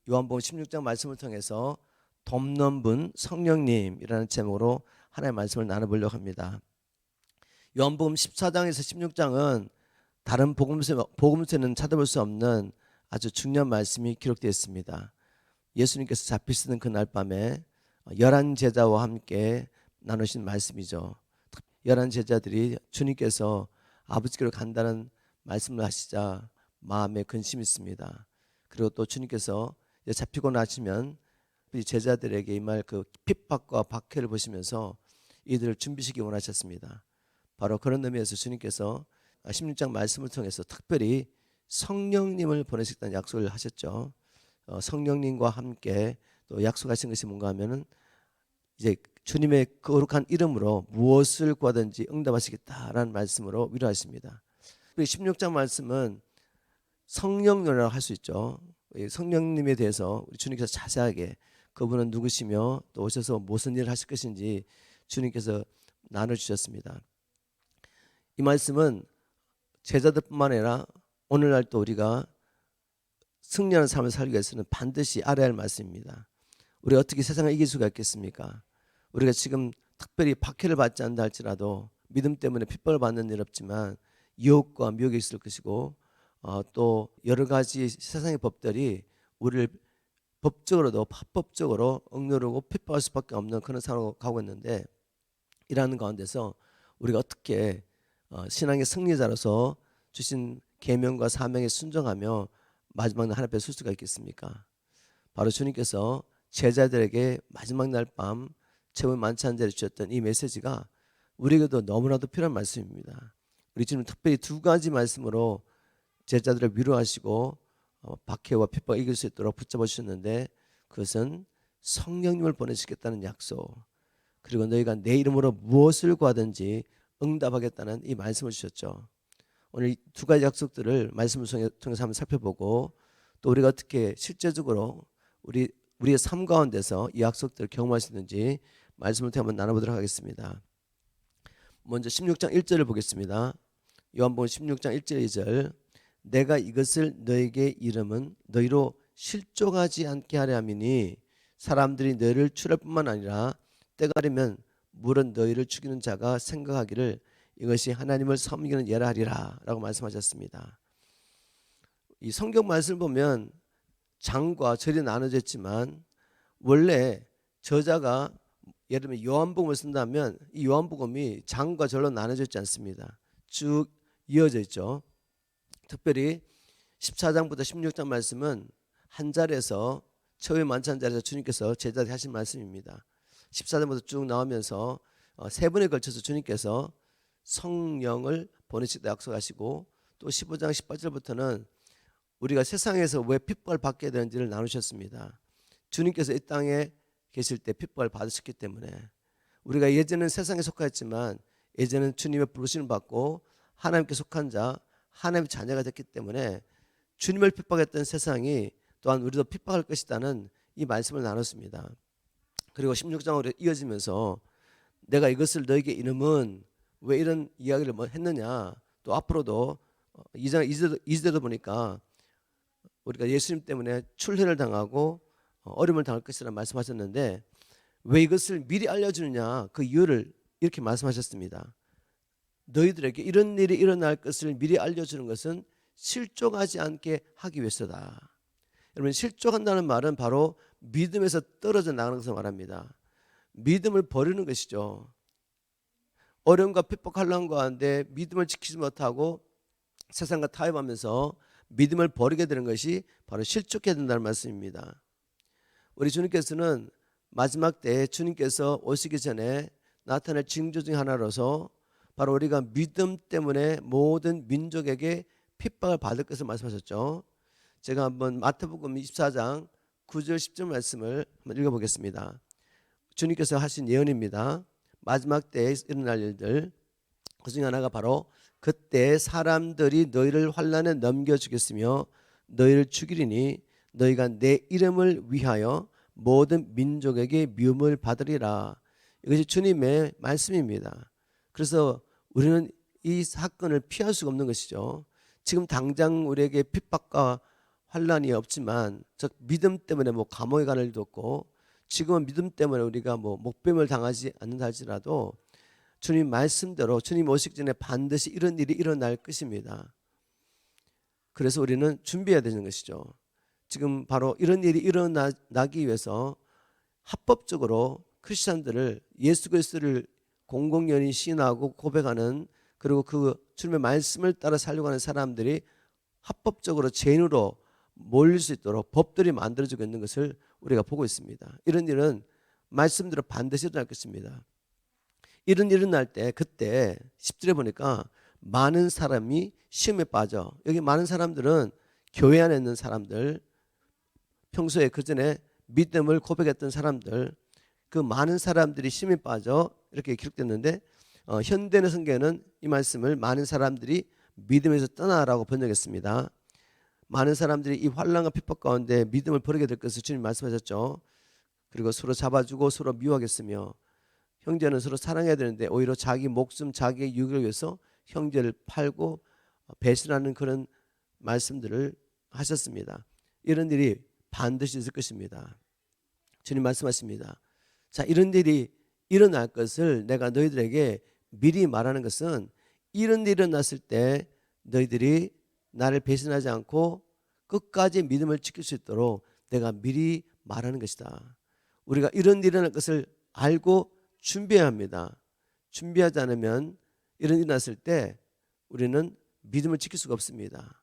요한복음 16장 말씀을 통해서 돕는 분 성령님이라는 제목으로 하나님의 말씀을 나눠보려고 합니다. 요한복음 14장에서 16장은 다른 복음서는 찾아볼 수 없는 아주 중요한 말씀이 기록되어 있습니다. 예수님께서 잡히시던 그날 밤에 11 제자와 함께 나누신 말씀이죠. 11 제자들이 주님께서 아버지께로 간다는 말씀을 하시자 마음에 근심이 있습니다. 그리고 또 주님께서 잡히고 나시면 제자들에게 임할 그 핍박과 박해를 보시면서 이들을 준비시키기 원하셨습니다. 바로 그런 의미에서 주님께서 16장 말씀을 통해서 특별히 성령님을 보내시겠다는 약속을 하셨죠. 성령님과 함께 또 약속하신 것이 뭔가 하면은 이제 주님의 거룩한 이름으로 무엇을 구하든지 응답하시겠다라는 말씀으로 위로하십니다. 16장 말씀은 성령이라고 할 수 있죠. 성령님에 대해서 우리 주님께서 자세하게 그분은 누구시며 또 오셔서 무슨 일을 하실 것인지 주님께서 나눠주셨습니다. 이 말씀은 제자들뿐만 아니라 오늘날 또 우리가 승리하는 삶을 살기 위해서는 반드시 알아야 할 말씀입니다. 우리가 어떻게 세상을 이길 수가 있겠습니까? 우리가 지금 특별히 박해를 받지 않는다 할지라도 믿음 때문에 핍박을 받는 일 없지만 유혹과 미혹이 있을 것이고 또 여러 가지 세상의 법들이 우리를 법적으로도 합법적으로 억누르고 핍박할 수밖에 없는 그런 상황으로 가고 있는데, 이러한 가운데서 우리가 어떻게 신앙의 승리자로서 주신 계명과 사명에 순종하며 마지막 날 하나님 앞에 설 수가 있겠습니까? 바로 주님께서 제자들에게 마지막 날 밤 최후의 만찬제를 주셨던 이 메시지가 우리에게도 너무나도 필요한 말씀입니다. 우리 주님 특별히 두 가지 말씀으로 제자들을 위로하시고 박해와 핍박을 이길 수 있도록 붙잡아 주셨는데, 그것은 성령님을 보내시겠다는 약속, 그리고 너희가 내 이름으로 무엇을 구하든지 응답하겠다는 이 말씀을 주셨죠. 오늘 이 두 가지 약속들을 말씀을 통해서 한번 살펴보고 또 우리가 어떻게 실제적으로 우리의 삶 가운데서 이 약속들을 경험할 수 있는지 말씀을 통해 한번 나눠보도록 하겠습니다. 먼저 16장 1절을 보겠습니다. 요한복음 16장 1절 2절. 내가 이것을 너에게 이름은 너희로 실족하지 않게 하려 함이니 사람들이 너희를 추할 뿐만 아니라 때가 되면 물은 너희를 죽이는 자가 생각하기를 이것이 하나님을 섬기는 예라 하리라 라고 말씀하셨습니다. 이 성경 말씀을 보면 장과 절이 나눠져 있지만 원래 저자가 예를 들면 요한복음을 쓴다면 이 요한복음이 장과 절로 나눠져 있지 않습니다. 쭉 이어져 있죠. 특별히 14장부터 16장 말씀은 한 자리에서 최후의 만찬 자리에서 주님께서 제자들에게 하신 말씀입니다. 14장부터 쭉 나오면서 세 번에 걸쳐서 주님께서 성령을 보내시다 약속하시고 또 15장 18절부터는 우리가 세상에서 왜 핍박을 받게 되는지를 나누셨습니다. 주님께서 이 땅에 계실 때 핍박을 받으셨기 때문에 우리가 예전에는 세상에 속하였지만 예전에는 주님의 부르심을 받고 하나님께 속한 자, 하나님의 자녀가 됐기 때문에 주님을 핍박했던 세상이 또한 우리도 핍박할 것이라는 이 말씀을 나눴습니다. 그리고 16장으로 이어지면서 내가 이것을 너에게 이름은 왜 이런 이야기를 했느냐, 또 앞으로도 2장 2절도 보니까 우리가 예수님 때문에 출혈을 당하고 어려움을 당할 것이라는 말씀하셨는데 왜 이것을 미리 알려주느냐, 그 이유를 이렇게 말씀하셨습니다. 너희들에게 이런 일이 일어날 것을 미리 알려주는 것은 실족하지 않게 하기 위해서다. 여러분, 실족한다는 말은 바로 믿음에서 떨어져 나가는 것을 말합니다. 믿음을 버리는 것이죠. 어려움과 핍박한란 가운데 믿음을 지키지 못하고 세상과 타협하면서 믿음을 버리게 되는 것이 바로 실족해야 된다는 말씀입니다. 우리 주님께서는 마지막 때 주님께서 오시기 전에 나타날 징조 중 하나로서 바로 우리가 믿음 때문에 모든 민족에게 핍박을 받을 것을 말씀하셨죠. 제가 한번 마태복음 24장 9절 10절 말씀을 한번 읽어보겠습니다. 주님께서 하신 예언입니다. 마지막 때에 일어날 일들, 그 중에 하나가 바로 그때 사람들이 너희를 환난에 넘겨주겠으며 너희를 죽이리니 너희가 내 이름을 위하여 모든 민족에게 미움을 받으리라. 이것이 주님의 말씀입니다. 그래서 우리는 이 사건을 피할 수가 없는 것이죠. 지금 당장 우리에게 핍박과 환란이 없지만 즉 믿음 때문에 뭐 감옥에 가는 일도 없고 지금은 믿음 때문에 우리가 뭐 목뱀을 당하지 않는다 할지라도 주님 말씀대로 주님 오시기 전에 반드시 이런 일이 일어날 것입니다. 그래서 우리는 준비해야 되는 것이죠. 지금 바로 이런 일이 일어나기 위해서 합법적으로 크리스천들을 예수 그리스도를 공공연히 시인하고 고백하는 그리고 그 주님의 말씀을 따라 살려고 하는 사람들이 합법적으로 죄인으로 몰릴 수 있도록 법들이 만들어지고 있는 것을 우리가 보고 있습니다. 이런 일은 말씀대로 반드시 일어날 것입니다. 이런 일이 일어날 때 그때 10절에 보니까 많은 사람이 시험에 빠져. 여기 많은 사람들은 교회 안에 있는 사람들, 평소에 그전에 믿음을 고백했던 사람들, 그 많은 사람들이 시험에 빠져 이렇게 기록됐는데 현대의 성경에는 이 말씀을 많은 사람들이 믿음에서 떠나라고 번역했습니다. 많은 사람들이 이 환난과 핍박 가운데 믿음을 버리게 될 것을 주님 말씀하셨죠. 그리고 서로 잡아주고 서로 미워하겠으며 형제는 서로 사랑해야 되는데 오히려 자기 목숨 자기의 유익을 위해서 형제를 팔고 배신하는 그런 말씀들을 하셨습니다. 이런 일이 반드시 있을 것입니다. 주님 말씀하십니다. 자, 이런 일이 일어날 것을 내가 너희들에게 미리 말하는 것은 이런 일이 일어났을 때 너희들이 나를 배신하지 않고 끝까지 믿음을 지킬 수 있도록 내가 미리 말하는 것이다. 우리가 이런 일이 일어날 것을 알고 준비해야 합니다. 준비하지 않으면 이런 일이 일어났을 때 우리는 믿음을 지킬 수가 없습니다.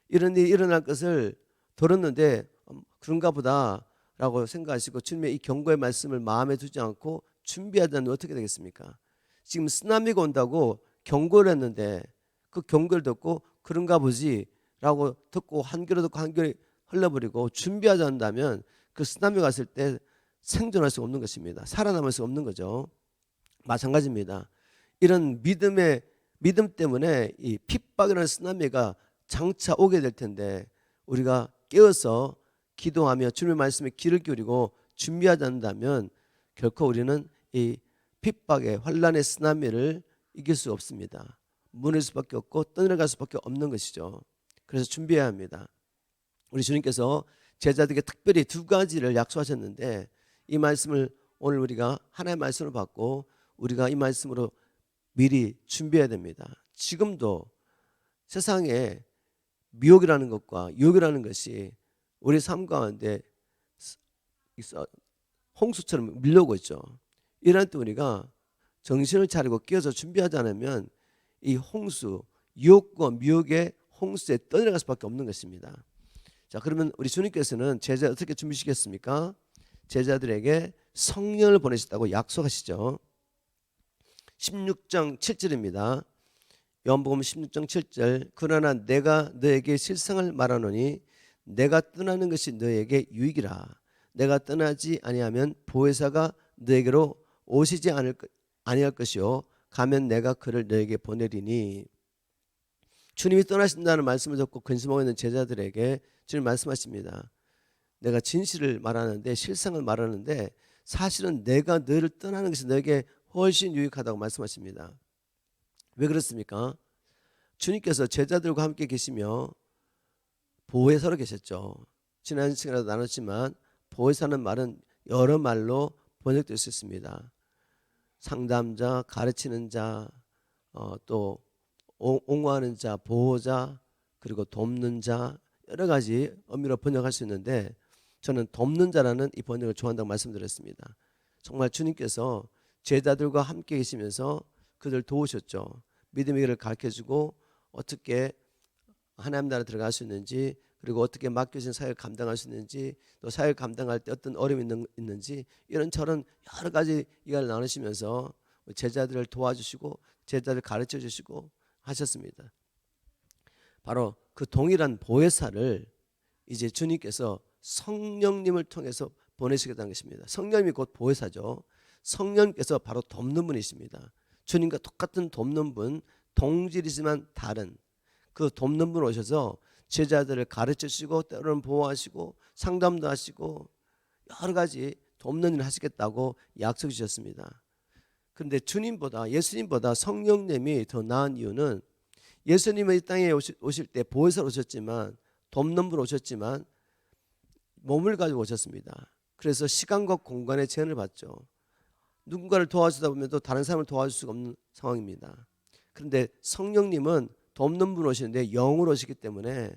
이런 일이 일어날 것을 들었는데 그런가 보다 라고 생각하시고 주님의 이 경고의 말씀을 마음에 두지 않고 준비하지 않으면 어떻게 되겠습니까? 지금 쓰나미가 온다고 경고를 했는데 그 경고를 듣고 그런가 보지 라고 듣고 한 귀로 듣고 한 귀로 흘러버리고 준비하지 않는다면 그 쓰나미가 왔을 때 생존할 수 없는 것입니다. 살아남을 수 없는 거죠. 마찬가지입니다. 이런 믿음 때문에 이 핍박이라는 쓰나미가 장차 오게 될 텐데 우리가 깨어서 기도하며 주님의 말씀에 귀를 기울이고 준비하지 않는다면 결코 우리는 이 핍박의 환란의 쓰나미를 이길 수 없습니다. 무너질 수밖에 없고 떠내려갈 수밖에 없는 것이죠. 그래서 준비해야 합니다. 우리 주님께서 제자들에게 특별히 두 가지를 약속하셨는데 이 말씀을 오늘 우리가 하나의 말씀을 받고 우리가 이 말씀으로 미리 준비해야 됩니다. 지금도 세상에 미혹이라는 것과 유혹이라는 것이 우리 삶 가운데 홍수처럼 밀려오고 있죠. 이럴 때 우리가 정신을 차리고 깨어서 준비하지 않으면 이 홍수, 유혹과 미혹의 홍수에 떠내려갈 수밖에 없는 것입니다. 자, 그러면 우리 주님께서는 제자 어떻게 준비시켰습니까? 제자들에게 성령을 보내셨다고 약속하시죠. 16장 7절입니다. 요한복음 16장 7절 그러나 내가 너에게 실상을 말하노니 내가 떠나는 것이 너에게 유익이라. 내가 떠나지 아니하면 보혜사가 너에게로 오시지 아니할 것이요 가면 내가 그를 너에게 보내리니. 주님이 떠나신다는 말씀을 듣고 근심하고 있는 제자들에게 주님 말씀하십니다. 내가 진실을 말하는데 실상을 말하는데 사실은 내가 너를 떠나는 것이 너에게 훨씬 유익하다고 말씀하십니다. 왜 그렇습니까? 주님께서 제자들과 함께 계시며 보혜사로 계셨죠. 지난 시간에도 나눴지만 보혜사는 말은 여러 말로 번역될 수 있습니다. 상담자, 가르치는 자, 또 옹호하는 자, 보호자, 그리고 돕는 자 여러 가지 의미로 번역할 수 있는데 저는 돕는 자라는 이 번역을 좋아한다고 말씀드렸습니다. 정말 주님께서 제자들과 함께 계시면서 그들 도우셨죠. 믿음의 길을 가르쳐주고 어떻게 하나님 나라 들어갈 수 있는지 그리고 어떻게 맡겨진 사역을 감당할 수 있는지 또 사역을 감당할 때 어떤 어려움이 있는지 이런저런 여러 가지 이야기를 나누시면서 제자들을 도와주시고 제자들을 가르쳐 주시고 하셨습니다. 바로 그 동일한 보혜사를 이제 주님께서 성령님을 통해서 보내시겠다는 것입니다. 성령님이 곧 보혜사죠. 성령께서 바로 돕는 분이십니다. 주님과 똑같은 돕는 분, 동질이지만 다른 그 돕는 분 오셔서 제자들을 가르치시고 때로는 보호하시고 상담도 하시고 여러 가지 돕는 일을 하시겠다고 약속 주셨습니다. 그런데 주님보다 예수님보다 성령님이 더 나은 이유는 예수님은 이 땅에 오실 때 보혜사로 오셨지만 돕는 분 오셨지만 몸을 가지고 오셨습니다. 그래서 시간과 공간의 제한을 받죠. 누군가를 도와주다 보면 또 다른 사람을 도와줄 수가 없는 상황입니다. 그런데 성령님은 돕는 분 오시는데 영으로 오시기 때문에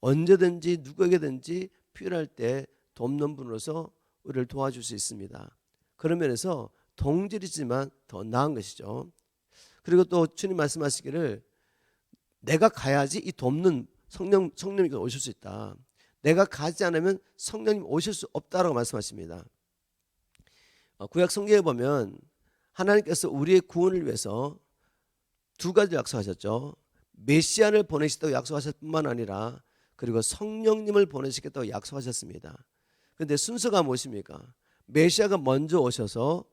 언제든지 누구에게든지 필요할 때 돕는 분으로서 우리를 도와줄 수 있습니다. 그런 면에서 동질이지만 더 나은 것이죠. 그리고 또 주님 말씀하시기를 내가 가야지 이 돕는 성령님이 오실 수 있다. 내가 가지 않으면 성령님 오실 수 없다라고 말씀하십니다. 구약 성경에 보면 하나님께서 우리의 구원을 위해서 두 가지 약속하셨죠. 메시아를 보내시다고 약속하실 뿐만 아니라 그리고 성령님을 보내시겠다고 약속하셨습니다. 그런데 순서가 무엇입니까? 메시아가 먼저 오셔서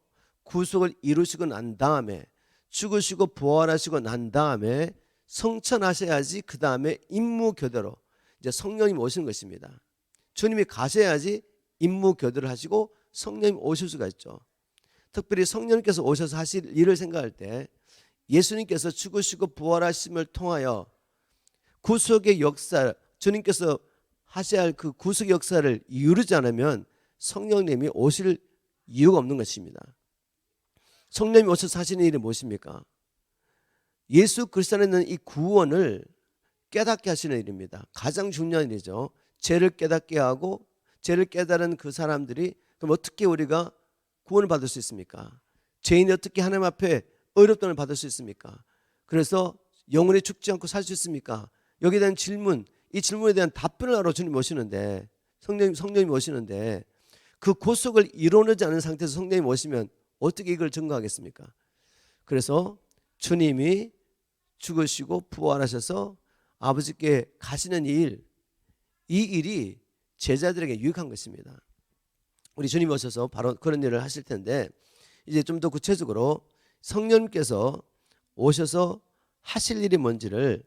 구속을 이루시고 난 다음에 죽으시고 부활하시고 난 다음에 성천하셔야지 그 다음에 임무 교대로 이제 성령님 오시는 것입니다. 주님이 가셔야지 임무 교대를 하시고 성령님 오실 수가 있죠. 특별히 성령님께서 오셔서 하실 일을 생각할 때 예수님께서 죽으시고 부활하심을 통하여 구속의 역사, 주님께서 하셔야 할 그 구속의 역사를 이루지 않으면 성령님이 오실 이유가 없는 것입니다. 성령님이 오셔서 하시는 일이 무엇입니까? 예수 그리스도 안에 있는 이 구원을 깨닫게 하시는 일입니다. 가장 중요한 일이죠. 죄를 깨닫게 하고 죄를 깨달은 그 사람들이 그럼 어떻게 우리가 구원을 받을 수 있습니까? 죄인이 어떻게 하나님 앞에 의롭다함을 받을 수 있습니까? 그래서 영원히 죽지 않고 살 수 있습니까? 여기에 대한 질문, 이 질문에 대한 답변을 하러 주님 오시는데 성령님 오시는데 그 구속을 이뤄내지 않은 상태에서 성령님 오시면 어떻게 이걸 증거하겠습니까? 그래서 주님이 죽으시고 부활하셔서 아버지께 가시는 이 일이 제자들에게 유익한 것입니다. 우리 주님 오셔서 바로 그런 일을 하실 텐데 이제 좀 더 구체적으로 성령님께서 오셔서 하실 일이 뭔지를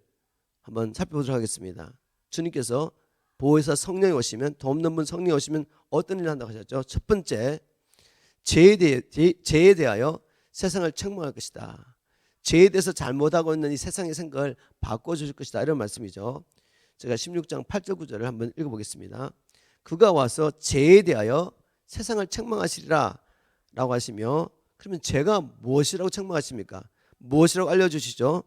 한번 살펴보도록 하겠습니다. 주님께서 보혜사 성령이 오시면 돕는 분 성령이 오시면 어떤 일을 한다고 하셨죠? 첫 번째, 죄에 대하여 세상을 책망할 것이다. 죄에 대해서 잘못하고 있는 이 세상의 생각을 바꿔주실 것이다. 이런 말씀이죠. 제가 16장 8절 9절을 한번 읽어보겠습니다. 그가 와서 죄에 대하여 세상을 책망하시리라 라고 하시며 그러면 죄가 무엇이라고 책망하십니까? 무엇이라고 알려주시죠?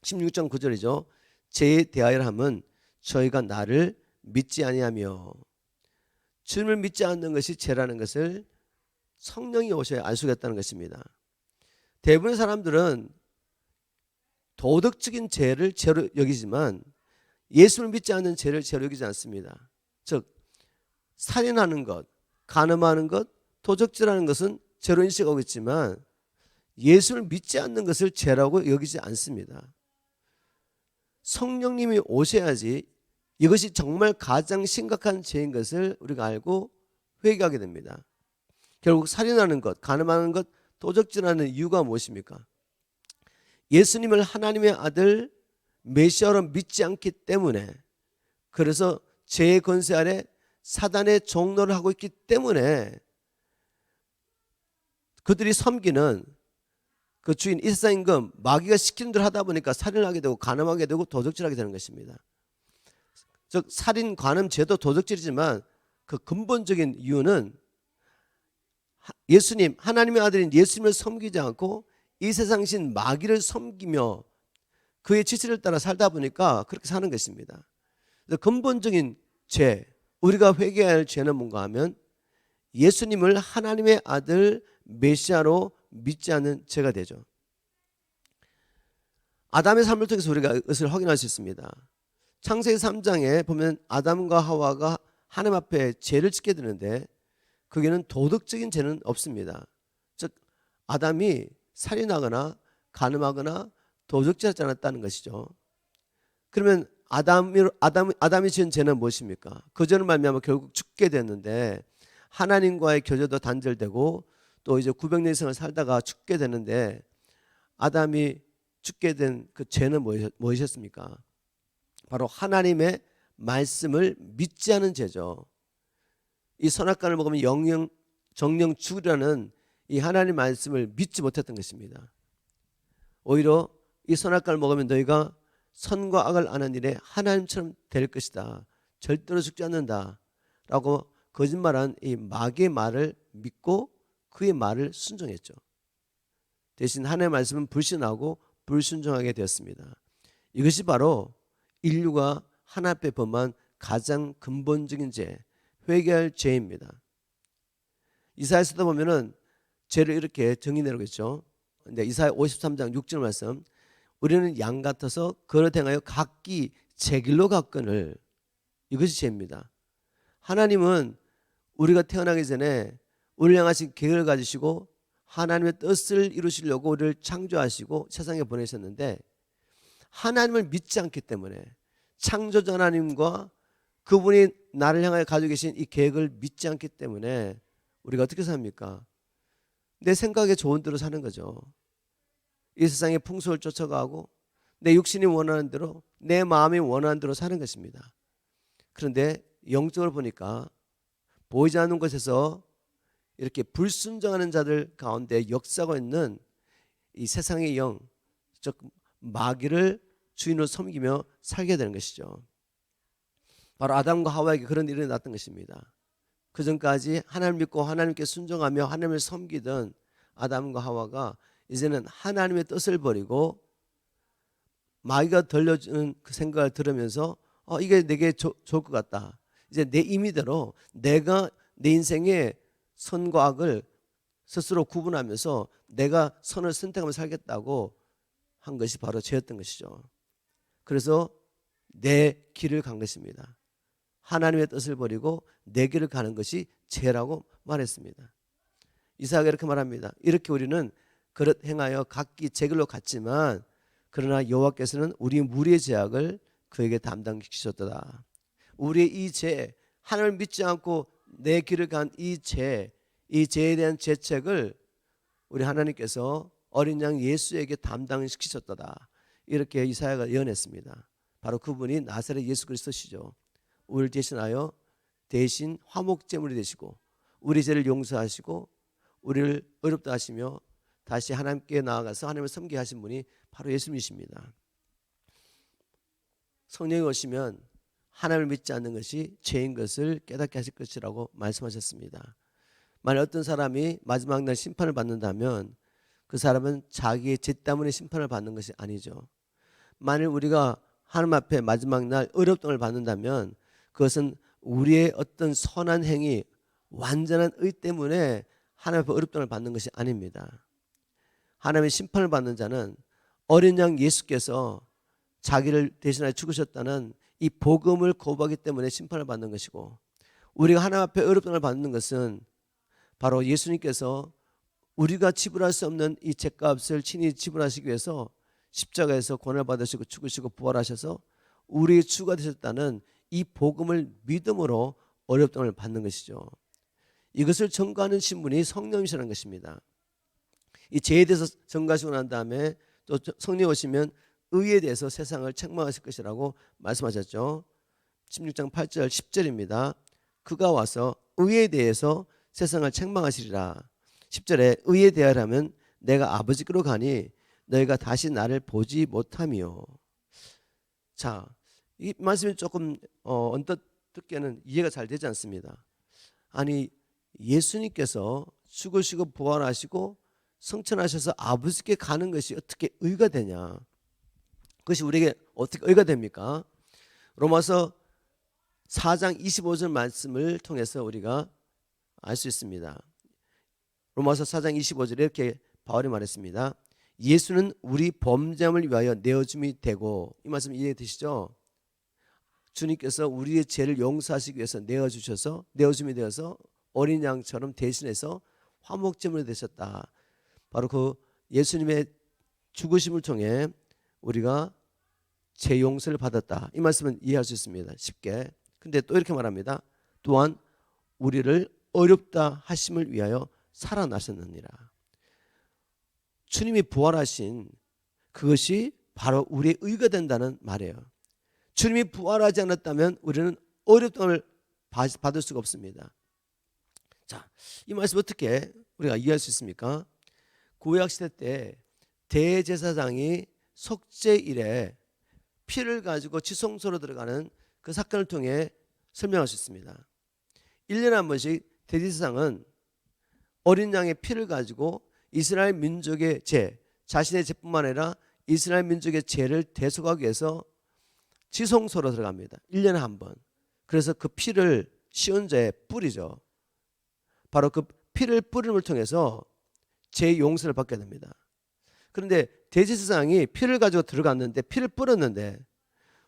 16장 9절이죠. 죄에 대하여 하면 저희가 나를 믿지 아니하며 주님을 믿지 않는 것이 죄라는 것을 성령이 오셔야 알 수가 있다는 것입니다. 대부분의 사람들은 도덕적인 죄를 죄로 여기지만 예수를 믿지 않는 죄를 죄로 여기지 않습니다. 즉 살인하는 것, 간음하는 것, 도적질하는 것은 죄로 인식하고 있지만 예수를 믿지 않는 것을 죄라고 여기지 않습니다. 성령님이 오셔야지 이것이 정말 가장 심각한 죄인 것을 우리가 알고 회개하게 됩니다. 결국 살인하는 것, 간음하는 것, 도적질하는 이유가 무엇입니까? 예수님을 하나님의 아들 메시아로 믿지 않기 때문에 그래서 죄의 권세 아래 사단의 종노를 하고 있기 때문에 그들이 섬기는 그 주인 이 세상 임금 마귀가 시키는 대로 하다 보니까 살인을 하게 되고 간음하게 되고 도적질하게 되는 것입니다. 즉 살인, 간음, 죄도 도적질이지만 그 근본적인 이유는 예수님, 하나님의 아들인 예수님을 섬기지 않고 이 세상신 마귀를 섬기며 그의 지시를 따라 살다 보니까 그렇게 사는 것입니다. 근본적인 죄, 우리가 회개해야 할 죄는 뭔가 하면 예수님을 하나님의 아들 메시아로 믿지 않는 죄가 되죠. 아담의 삶을 통해서 우리가 이것을 확인할 수 있습니다. 창세기 3장에 보면 아담과 하와가 하나님 앞에 죄를 짓게 되는데 거기는 도덕적인 죄는 없습니다. 즉 아담이 살인하거나 간음하거나 도적질하지 않았다는 것이죠. 그러면 아담이 지은 죄는 무엇입니까? 그 죄를 말미암아 결국 죽게 됐는데 하나님과의 교제도 단절되고 또 이제 900년 이상을 살다가 죽게 되는데 아담이 죽게 된 그 죄는 무엇이었습니까? 바로 하나님의 말씀을 믿지 않은 죄죠. 이 선악과를 먹으면 정령 죽으라는 이 하나님 말씀을 믿지 못했던 것입니다. 오히려 이 선악과를 먹으면 너희가 선과 악을 아는 일에 하나님처럼 될 것이다. 절대로 죽지 않는다라고 거짓말한 이 마귀의 말을 믿고 그의 말을 순종했죠. 대신 하나님의 말씀은 불신하고 불순종하게 되었습니다. 이것이 바로 인류가 하나님 앞에 범한 가장 근본적인 죄, 회개할 죄입니다. 이사야서도 보면은 죄를 이렇게 정의내려고 했죠. 근데 이사야 53장 6절 말씀, 우리는 양 같아서 그릇 행하여 각기 제 길로 갔거늘. 이것이 죄입니다. 하나님은 우리가 태어나기 전에 우리를 향하신 계획을 가지시고 하나님의 뜻을 이루시려고 우리를 창조하시고 세상에 보내셨는데, 하나님을 믿지 않기 때문에, 창조자 하나님과 그분이 나를 향하여 가지고 계신 이 계획을 믿지 않기 때문에 우리가 어떻게 삽니까? 내 생각에 좋은 대로 사는 거죠. 이 세상의 풍속을 쫓아가고 내 육신이 원하는 대로, 내 마음이 원하는 대로 사는 것입니다. 그런데 영적으로 보니까 보이지 않는 곳에서 이렇게 불순종하는 자들 가운데 역사가 있는 이 세상의 영, 즉 마귀를 주인으로 섬기며 살게 되는 것이죠. 바로 아담과 하와에게 그런 일이 났던 것입니다. 그 전까지 하나님을 믿고 하나님께 순종하며 하나님을 섬기던 아담과 하와가 이제는 하나님의 뜻을 버리고 마귀가 들려주는 그 생각을 들으면서 이게 내게 좋을 것 같다. 이제 내 임의대로 내가 내 인생의 선과 악을 스스로 구분하면서 내가 선을 선택하며 살겠다고 한 것이 바로 죄였던 것이죠. 그래서 내 길을 간 것입니다. 하나님의 뜻을 버리고 내 길을 가는 것이 죄라고 말했습니다. 이사야가 이렇게 말합니다. 이렇게 우리는 그릇 행하여 각기 제 길로 갔지만 그러나 여호와께서는 우리 무리의 죄악을 그에게 담당시키셨도다. 우리의 이 죄, 하나님을 믿지 않고 내 길을 간 이 죄, 이 죄에 대한 죄책을 우리 하나님께서 어린 양 예수에게 담당시키셨도다. 이렇게 이사야가 예언했습니다. 바로 그분이 나사렛 예수 그리스도시죠. 우리를 대신하여 대신 화목제물이 되시고 우리 죄를 용서하시고 우리를 의롭다 하시며 다시 하나님께 나아가서 하나님을 섬기게 하신 분이 바로 예수님이십니다. 성령이 오시면 하나님을 믿지 않는 것이 죄인 것을 깨닫게 하실 것이라고 말씀하셨습니다. 만약 어떤 사람이 마지막 날 심판을 받는다면 그 사람은 자기의 죄 때문에 심판을 받는 것이 아니죠. 만일 우리가 하나님 앞에 마지막 날 의롭다함을 받는다면 그것은 우리의 어떤 선한 행위, 완전한 의 때문에 하나님 앞에 의롭다함을 받는 것이 아닙니다. 하나님의 심판을 받는 자는 어린 양 예수께서 자기를 대신하여 죽으셨다는 이 복음을 거부하기 때문에 심판을 받는 것이고, 우리가 하나님 앞에 의롭다함을 받는 것은 바로 예수님께서 우리가 지불할 수 없는 이 죄값을 친히 지불하시기 위해서 십자가에서 고난을 받으시고 죽으시고 부활하셔서 우리의 주가 되셨다는 이 복음을 믿음으로 의롭다함을 받는 것이죠. 이것을 전가하는 신분이 성령이시라는 것입니다. 이 죄에 대해서 전가하시고 난 다음에 또 성령 오시면 의에 대해서 세상을 책망하실 것이라고 말씀하셨죠. 16장 8절 10절입니다. 그가 와서 의에 대해서 세상을 책망하시리라. 10절에 의에 대하라면 내가 아버지께로 가니 너희가 다시 나를 보지 못하며. 자, 이 말씀이 조금 언뜻 듣기에는 이해가 잘 되지 않습니다. 아니, 예수님께서 죽으시고 부활하시고 성천하셔서 아버지께 가는 것이 어떻게 의가 되냐? 그것이 우리에게 어떻게 의가 됩니까? 로마서 4장 25절 말씀을 통해서 우리가 알 수 있습니다. 로마서 4장 25절에 이렇게 바울이 말했습니다. 예수는 우리 범죄함을 위하여 내어줌이 되고, 이 말씀 이해되시죠? 주님께서 우리의 죄를 용서하시기 위해서 내어줌이 되어서 어린 양처럼 대신해서 화목제물이 되셨다. 바로 그 예수님의 죽으심을 통해 우리가 죄 용서를 받았다. 이 말씀은 이해할 수 있습니다. 쉽게. 근데 또 이렇게 말합니다. 또한 우리를 어렵다 하심을 위하여 살아나셨느니라. 주님이 부활하신 그것이 바로 우리의 의가 된다는 말이에요. 주님이 부활하지 않았다면 우리는 어렵다함을 받을 수가 없습니다. 자, 이 말씀 어떻게 우리가 이해할 수 있습니까? 구약시대 때 대제사장이 속죄일에 피를 가지고 지성소로 들어가는 그 사건을 통해 설명할 수 있습니다. 1년에 한 번씩 대제사장은 어린 양의 피를 가지고 이스라엘 민족의 죄, 자신의 죄뿐만 아니라 이스라엘 민족의 죄를 대속하기 위해서 지성소로 들어갑니다. 1년에 한 번. 그래서 그 피를 시온자에 뿌리죠. 바로 그 피를 뿌림을 통해서 죄 용서를 받게 됩니다. 그런데 대제사장이 피를 가지고 들어갔는데, 피를 뿌렸는데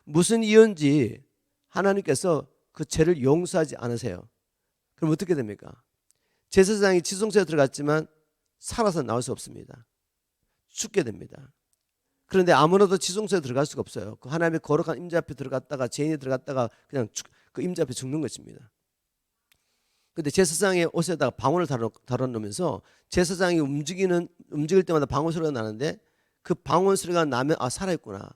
무슨 이유인지 하나님께서 그 죄를 용서하지 않으세요. 그럼 어떻게 됩니까? 제사장이 지성소에 들어갔지만 살아서 나올 수 없습니다. 죽게 됩니다. 그런데 아무나도 지성소에 들어갈 수가 없어요. 그 하나님의 거룩한 임재 앞에 들어갔다가, 죄인이 들어갔다가 그냥 그 임재 앞에 죽는 것입니다. 근데 제사장의 옷에다가 방울을 달아놓으면서 제사장이 움직일 때마다 방울 소리가 나는데, 그 방울 소리가 나면 아, 살아있구나.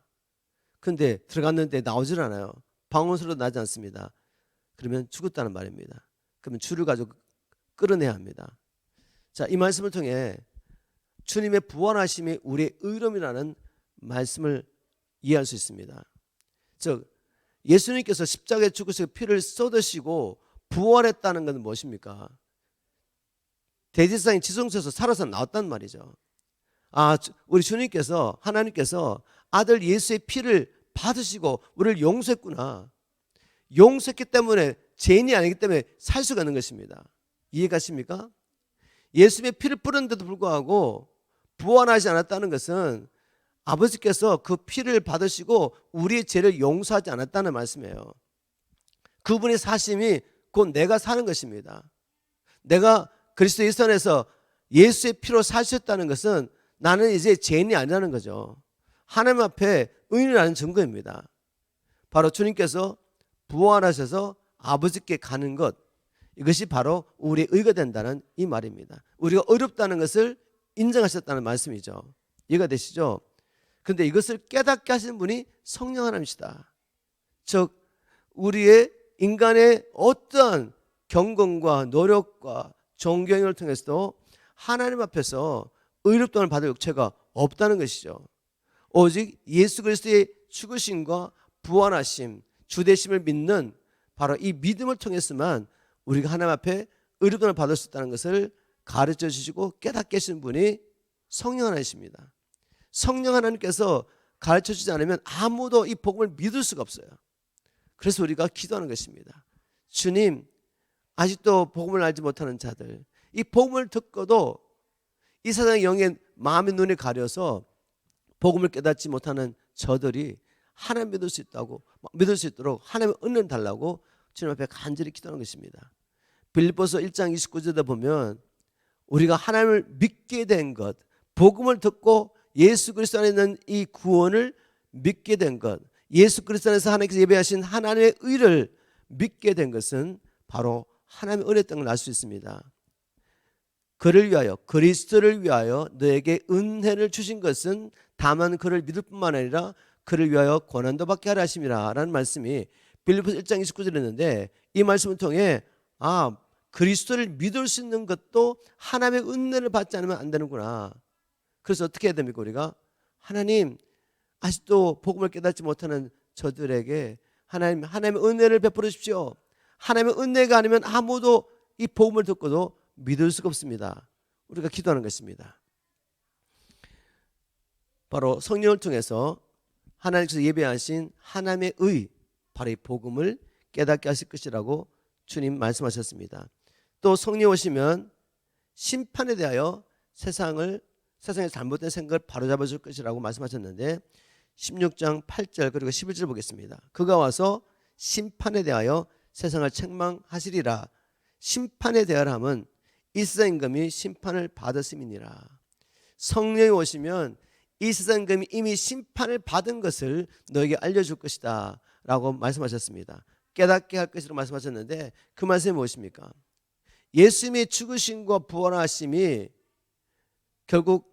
근데 들어갔는데 나오질 않아요. 방울 소리도 나지 않습니다. 그러면 죽었다는 말입니다. 그러면 줄을 가지고 끌어내야 합니다. 자, 이 말씀을 통해 주님의 부활하심이 우리의 의로움이라는 말씀을 이해할 수 있습니다. 즉, 예수님께서 십자가에 죽으시고 피를 쏟으시고 부활했다는 것은 무엇입니까? 대제사장이 지성소에서 살아서 나왔단 말이죠. 아, 우리 주님께서, 하나님께서 아들 예수의 피를 받으시고 우리를 용서했구나. 용서했기 때문에, 죄인이 아니기 때문에 살 수가 있는 것입니다. 이해가십니까? 예수님의 피를 뿌렸는데도 불구하고 부활하지 않았다는 것은 아버지께서 그 피를 받으시고 우리의 죄를 용서하지 않았다는 말씀이에요. 그분의 사심이 곧 내가 사는 것입니다. 내가 그리스도 예수 안에서 예수의 피로 사셨다는 것은 나는 이제 죄인이 아니라는 거죠. 하나님 앞에 의인이라는 증거입니다. 바로 주님께서 부활하셔서 아버지께 가는 것, 이것이 바로 우리의 의가 된다는 이 말입니다. 우리가 어렵다는 것을 인정하셨다는 말씀이죠. 이해가 되시죠? 그런데 이것을 깨닫게 하시는 분이 성령 하나님이시다. 즉, 우리의 인간의 어떠한 경건과 노력과 존경을 통해서도 하나님 앞에서 의롭다함을 받을 육체가 없다는 것이죠. 오직 예수 그리스도의 죽으심과 부활하심, 주되심을 믿는 바로 이 믿음을 통해서만 우리가 하나님 앞에 의롭다함을 받을 수 있다는 것을 가르쳐 주시고 깨닫게 하시는 분이 성령 하나님이십니다. 성령 하나님께서 가르쳐 주지 않으면 아무도 이 복음을 믿을 수가 없어요. 그래서 우리가 기도하는 것입니다. 주님, 아직도 복음을 알지 못하는 자들, 이 복음을 듣고도 이 세상의 영의 마음의 눈이 가려서 복음을 깨닫지 못하는 저들이 하나님 믿을 수 있도록 하나님의 은혜를 달라고 주님 앞에 간절히 기도하는 것입니다. 빌립보서 1장 29절에 보면 우리가 하나님을 믿게 된 것, 복음을 듣고 예수 그리스도 안에 있는 이 구원을 믿게 된 것, 예수 그리스도 안에서 하나님께서 예배하신 하나님의 의를 믿게 된 것은 바로 하나님의 은혜였던 걸 알 수 있습니다. 그를 위하여, 그리스도를 위하여 너에게 은혜를 주신 것은 다만 그를 믿을 뿐만 아니라 그를 위하여 고난도 받게 하라 하심이라 라는 말씀이 빌립보서 1장 29절에 있는데, 이 말씀을 통해 그리스도를 믿을 수 있는 것도 하나님의 은혜를 받지 않으면 안 되는구나. 그래서 어떻게 해야 됩니까? 우리가 하나님, 아직도 복음을 깨닫지 못하는 저들에게 하나님의 은혜를 베풀어 주십시오. 하나님의 은혜가 아니면 아무도 이 복음을 듣고도 믿을 수가 없습니다. 우리가 기도하는 것입니다. 바로 성령을 통해서 하나님께서 예배하신 하나님의 의, 바로 이 복음을 깨닫게 하실 것이라고 주님 말씀하셨습니다. 또 성령 오시면 심판에 대하여 세상의 잘못된 생각을 바로잡아 줄 것이라고 말씀하셨는데, 16장 8절 그리고 11절 보겠습니다. 그가 와서 심판에 대하여 세상을 책망하시리라. 심판에 대하여 하면 이 세상 임금이 심판을 받았음이니라. 성령이 오시면 이 세상 임금이 이미 심판을 받은 것을 너에게 알려줄 것이다 라고 말씀하셨습니다. 깨닫게 할 것이라고 말씀하셨는데, 그 말씀이 무엇입니까? 예수님의 죽으심과 부활하심이 결국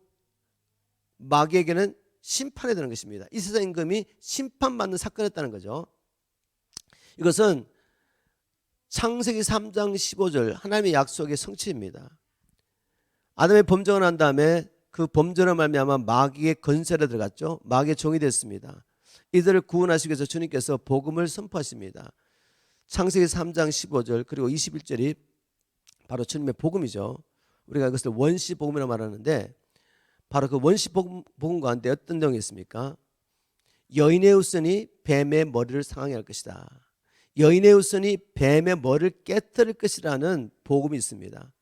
마귀에게는 심판이 되는 것입니다. 이 세상 임금이 심판받는 사건이었다는 거죠. 이것은 창세기 3장 15절 하나님의 약속의 성취입니다. 아담의 범죄가 난 다음에 그 범죄로 말미암아 마귀의 건세를 들어갔죠. 마귀의 종이 됐습니다. 이들을 구원하시기 위해서 주님께서 복음을 선포하십니다. 창세기 3장 15절 그리고 21절이 바로 주님의 복음이죠. 우리가 이것을 원시 복음이라고 말하는데 바로 그 원시 복음 가운데 어떤 내용이 있습니까? 여인의 후손이 뱀의 머리를 상하게 할 것이다. 여인의 후손이 뱀의 머리를 깨뜨릴 것이라는 복음이 있습니다.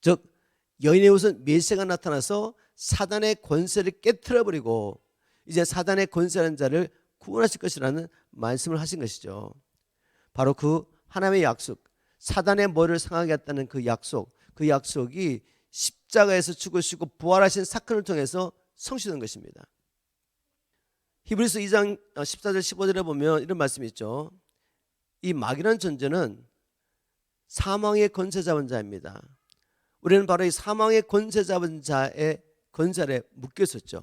즉 여인의 후손 메시아가 나타나서 사단의 권세를 깨뜨려버리고 이제 사단의 권세라는 자를 구원하실 것이라는 말씀을 하신 것이죠. 바로 그 하나님의 약속, 사단의 머리를 상하게 했다는 그 약속이 십자가에서 죽으시고 부활하신 사건을 통해서 성취된 것입니다. 히브리서 2장 14절 15절에 보면 이런 말씀이 있죠. 이 마귀라는 존재는 사망의 권세 잡은 자입니다. 우리는 바로 이 사망의 권세 잡은 자의 권세 묶여 있었죠.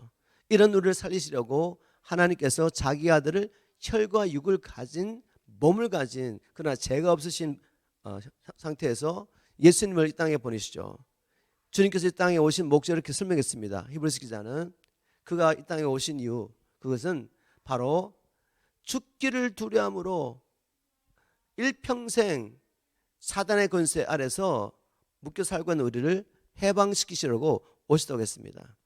이런 우리를 살리시려고 하나님께서 자기 아들을 혈과 육을 가진 몸을 가진 그러나 죄가 없으신 상태에서 예수님을 이 땅에 보내시죠. 주님께서 이 땅에 오신 목적을 이렇게 설명했습니다. 히브리서 기자는 그가 이 땅에 오신 이유, 그것은 바로 죽기를 두려움으로 일평생 사단의 권세 아래서 묶여 살고 있는 우리를 해방시키시려고 오시다고 했습니다.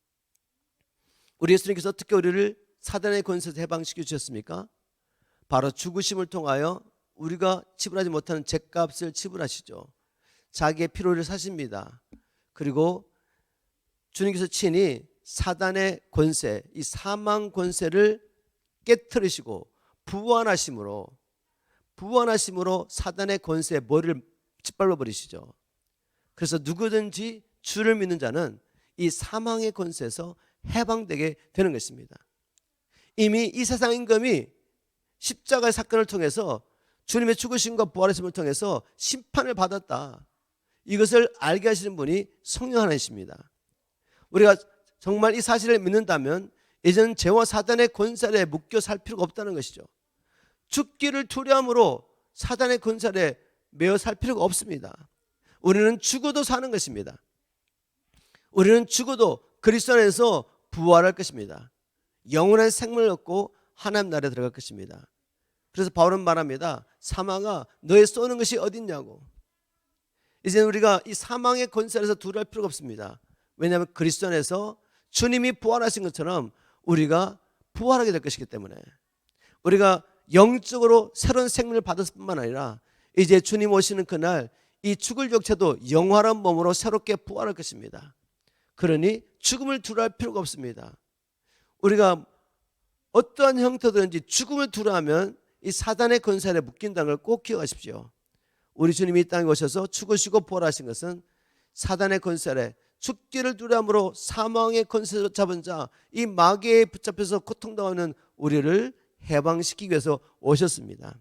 우리 예수님께서 어떻게 우리를 사단의 권세에서 해방시켜 주셨습니까? 바로 죽으심을 통하여 우리가 지불하지 못하는 죗값을 지불하시죠. 자기의 피로를 사십니다. 그리고 주님께서 친히 사단의 권세, 이 사망 권세를 깨뜨리시고 부활하심으로 사단의 권세의 머리를 짓밟아 버리시죠. 그래서 누구든지 주를 믿는 자는 이 사망의 권세에서 해방되게 되는 것입니다. 이미 이 세상 임금이 십자가의 사건을 통해서 주님의 죽으심과 부활하심을 통해서 심판을 받았다. 이것을 알게 하시는 분이 성령 하나님이십니다. 우리가 정말 이 사실을 믿는다면 이제는 죄와 사단의 권세에 묶여 살 필요가 없다는 것이죠. 죽기를 두려움으로 사단의 권세에 매여 살 필요가 없습니다. 우리는 죽어도 사는 것입니다. 우리는 죽어도 그리스도 안에서 부활할 것입니다. 영원한 생명을 얻고 하나님 나라에 들어갈 것입니다. 그래서 바울은 말합니다. 사망아 너의 쏘는 것이 어딨냐고. 이제 우리가 이 사망의 권세에서 두려울 필요가 없습니다. 왜냐하면 그리스도 안에서 주님이 부활하신 것처럼 우리가 부활하게 될 것이기 때문에 우리가 영적으로 새로운 생명을 받았을 뿐만 아니라 이제 주님 오시는 그날 이 죽을 육체도 영원한 몸으로 새롭게 부활할 것입니다. 그러니 죽음을 두려워할 필요가 없습니다. 우리가 어떠한 형태든지 죽음을 두려워하면 이 사단의 권세에 묶인다는 걸 꼭 기억하십시오. 우리 주님이 이 땅에 오셔서 죽으시고 부활하신 것은 사단의 권세에 죽기를 두려움으로 사망의 권세로 잡은 자, 이 마귀에 붙잡혀서 고통당하는 우리를 해방시키기 위해서 오셨습니다.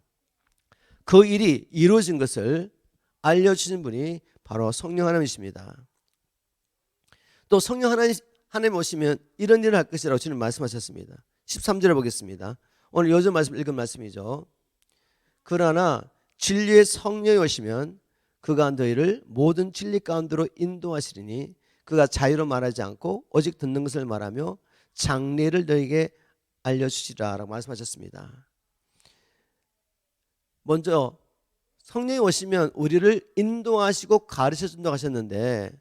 그 일이 이루어진 것을 알려주신 분이 바로 성령 하나님이십니다. 또 성령 하나님 오시면 이런 일을 할 것이라고 주님 말씀하셨습니다. 13절에 보겠습니다. 오늘 요즘 말씀 읽은 말씀이죠. 그러나 진리의 성령이 오시면 그가 너희를 모든 진리 가운데로 인도하시리니 그가 자유로 말하지 않고 오직 듣는 것을 말하며 장래를 너희에게 알려주시라 라고 말씀하셨습니다. 먼저 성령이 오시면 우리를 인도하시고 가르쳐준다고 하셨는데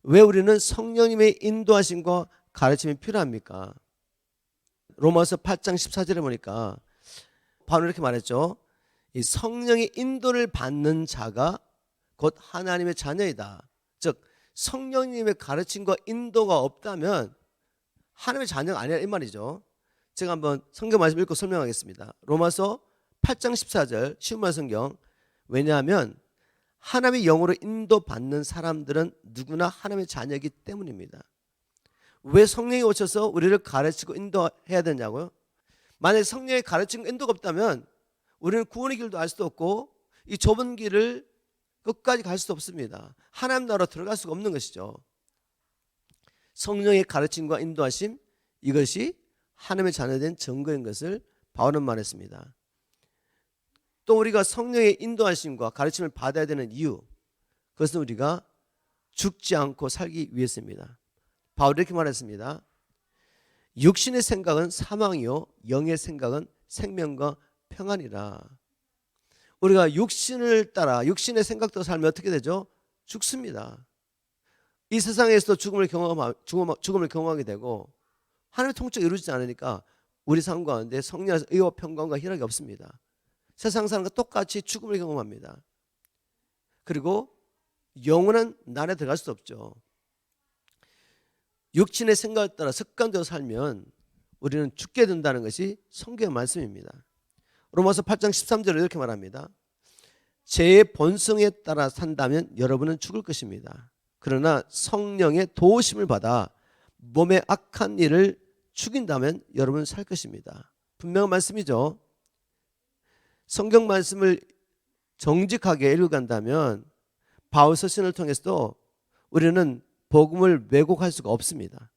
왜 우리는 성령님의 인도하심과 가르침이 필요합니까? 로마서 8장 14절에 보니까 바울은 이렇게 말했죠. 이 성령의 인도를 받는 자가 곧 하나님의 자녀이다. 즉 성령님의 가르침과 인도가 없다면 하나님의 자녀가 아니라 이 말이죠. 제가 한번 성경 말씀 읽고 설명하겠습니다. 로마서 8장 14절 쉬운 성경. 왜냐하면 하나님의 영으로 인도받는 사람들은 누구나 하나님의 자녀이기 때문입니다. 왜 성령이 오셔서 우리를 가르치고 인도해야 되냐고요? 만약에 성령의 가르침과 인도가 없다면 우리는 구원의 길도 알 수도 없고 이 좁은 길을 끝까지 갈 수도 없습니다. 하나님 나라로 들어갈 수가 없는 것이죠. 성령의 가르침과 인도하심, 이것이 하나님의 자녀된 증거인 것을 바울은 말했습니다. 또 우리가 성령의 인도하심과 가르침을 받아야 되는 이유, 그것은 우리가 죽지 않고 살기 위해서입니다. 바울이 이렇게 말했습니다. 육신의 생각은 사망이요 영의 생각은 생명과 평안이라. 우리가 육신을 따라 육신의 생각대로 살면 어떻게 되죠? 죽습니다. 이 세상에서 죽음을 경험하게 되고 하나님의 통치가 이루어지지 않으니까 우리 삶 가운데 성령 안에서 의와 평강과 희락이 없습니다. 세상 사람과 똑같이 죽음을 경험합니다. 그리고 영원한 난에 들어갈 수 없죠. 육신의 생각에 따라 습관대로 살면 우리는 죽게 된다는 것이 성경의 말씀입니다. 로마서 8장 13절에 이렇게 말합니다. 제 본성에 따라 산다면 여러분은 죽을 것입니다. 그러나 성령의 도우심을 받아 몸의 악한 일을 죽인다면 여러분은 살 것입니다. 분명한 말씀이죠. 성경 말씀을 정직하게 읽어간다면 바울 서신을 통해서도 우리는 복음을 왜곡할 수가 없습니다.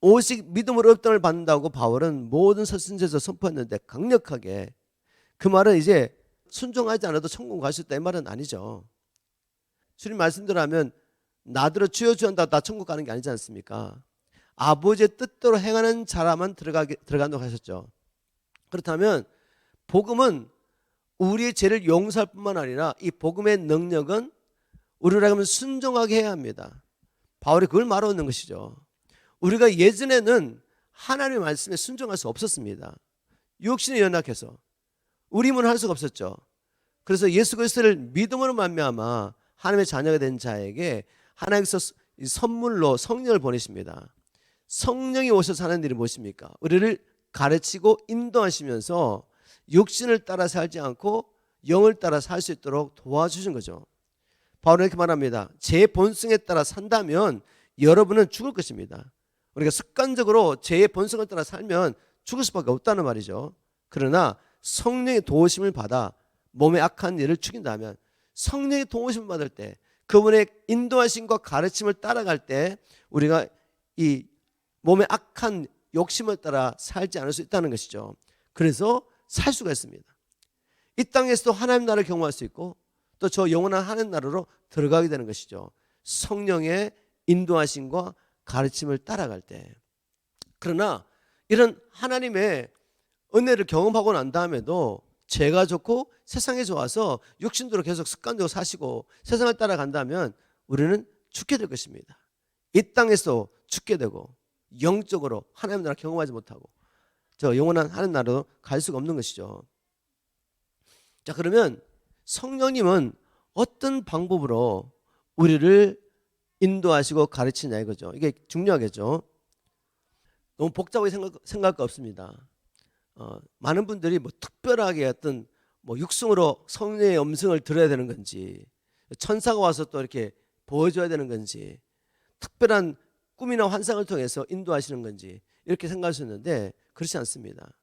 오직 믿음으로 업당을 받는다고 바울은 모든 서신서에서 선포했는데 강력하게 그 말은 이제 순종하지 않아도 천국 갈 수 있다 이 말은 아니죠. 주님 말씀대로 하면 나더러 주여 주여 한다고 나 천국 가는 게 아니지 않습니까? 아버지의 뜻대로 행하는 자라만 들어간다고 하셨죠. 그렇다면 복음은 우리의 죄를 용서할 뿐만 아니라 이 복음의 능력은 우리라면 순종하게 해야 합니다. 바울이 그걸 말하고 있는 것이죠. 우리가 예전에는 하나님의 말씀에 순종할 수 없었습니다. 육신에 연약해서 우리 힘은 할 수가 없었죠. 그래서 예수 그리스도를 믿음으로 말미암아 하나님의 자녀가 된 자에게 하나님께서 선물로 성령을 보내십니다. 성령이 오셔서 하는 일이 무엇입니까? 우리를 가르치고 인도하시면서 육신을 따라 살지 않고 영을 따라 살 수 있도록 도와주신 거죠. 바울은 이렇게 말합니다. 제 본성에 따라 산다면 여러분은 죽을 것입니다. 우리가 습관적으로 제 본성을 따라 살면 죽을 수밖에 없다는 말이죠. 그러나 성령의 도우심을 받아 몸의 악한 일을 죽인다면 성령의 도우심을 받을 때 그분의 인도하심과 가르침을 따라갈 때 우리가 이 몸의 악한 욕심을 따라 살지 않을 수 있다는 것이죠. 그래서 살 수가 있습니다. 이 땅에서도 하나님 나라를 경험할 수 있고 또 저 영원한 하나님 나라로 들어가게 되는 것이죠. 성령의 인도하심과 가르침을 따라갈 때. 그러나 이런 하나님의 은혜를 경험하고 난 다음에도 죄가 좋고 세상에 좋아서 육신대로 계속 습관적으로 사시고 세상을 따라간다면 우리는 죽게 될 것입니다. 이 땅에서 죽게 되고 영적으로 하나님 나라 경험하지 못하고 저 영원한 하나님 나라로 갈 수가 없는 것이죠. 자, 그러면 성령님은 어떤 방법으로 우리를 인도하시고 가르치냐 이거죠. 이게 중요하겠죠. 너무 복잡하게 생각할 거 없습니다. 많은 분들이 뭐 특별하게 어떤 뭐 육성으로 성령의 음성을 들어야 되는 건지 천사가 와서 또 이렇게 보여줘야 되는 건지 특별한 꿈이나 환상을 통해서 인도하시는 건지 이렇게 생각할 수 있는데 그렇지 않습니다.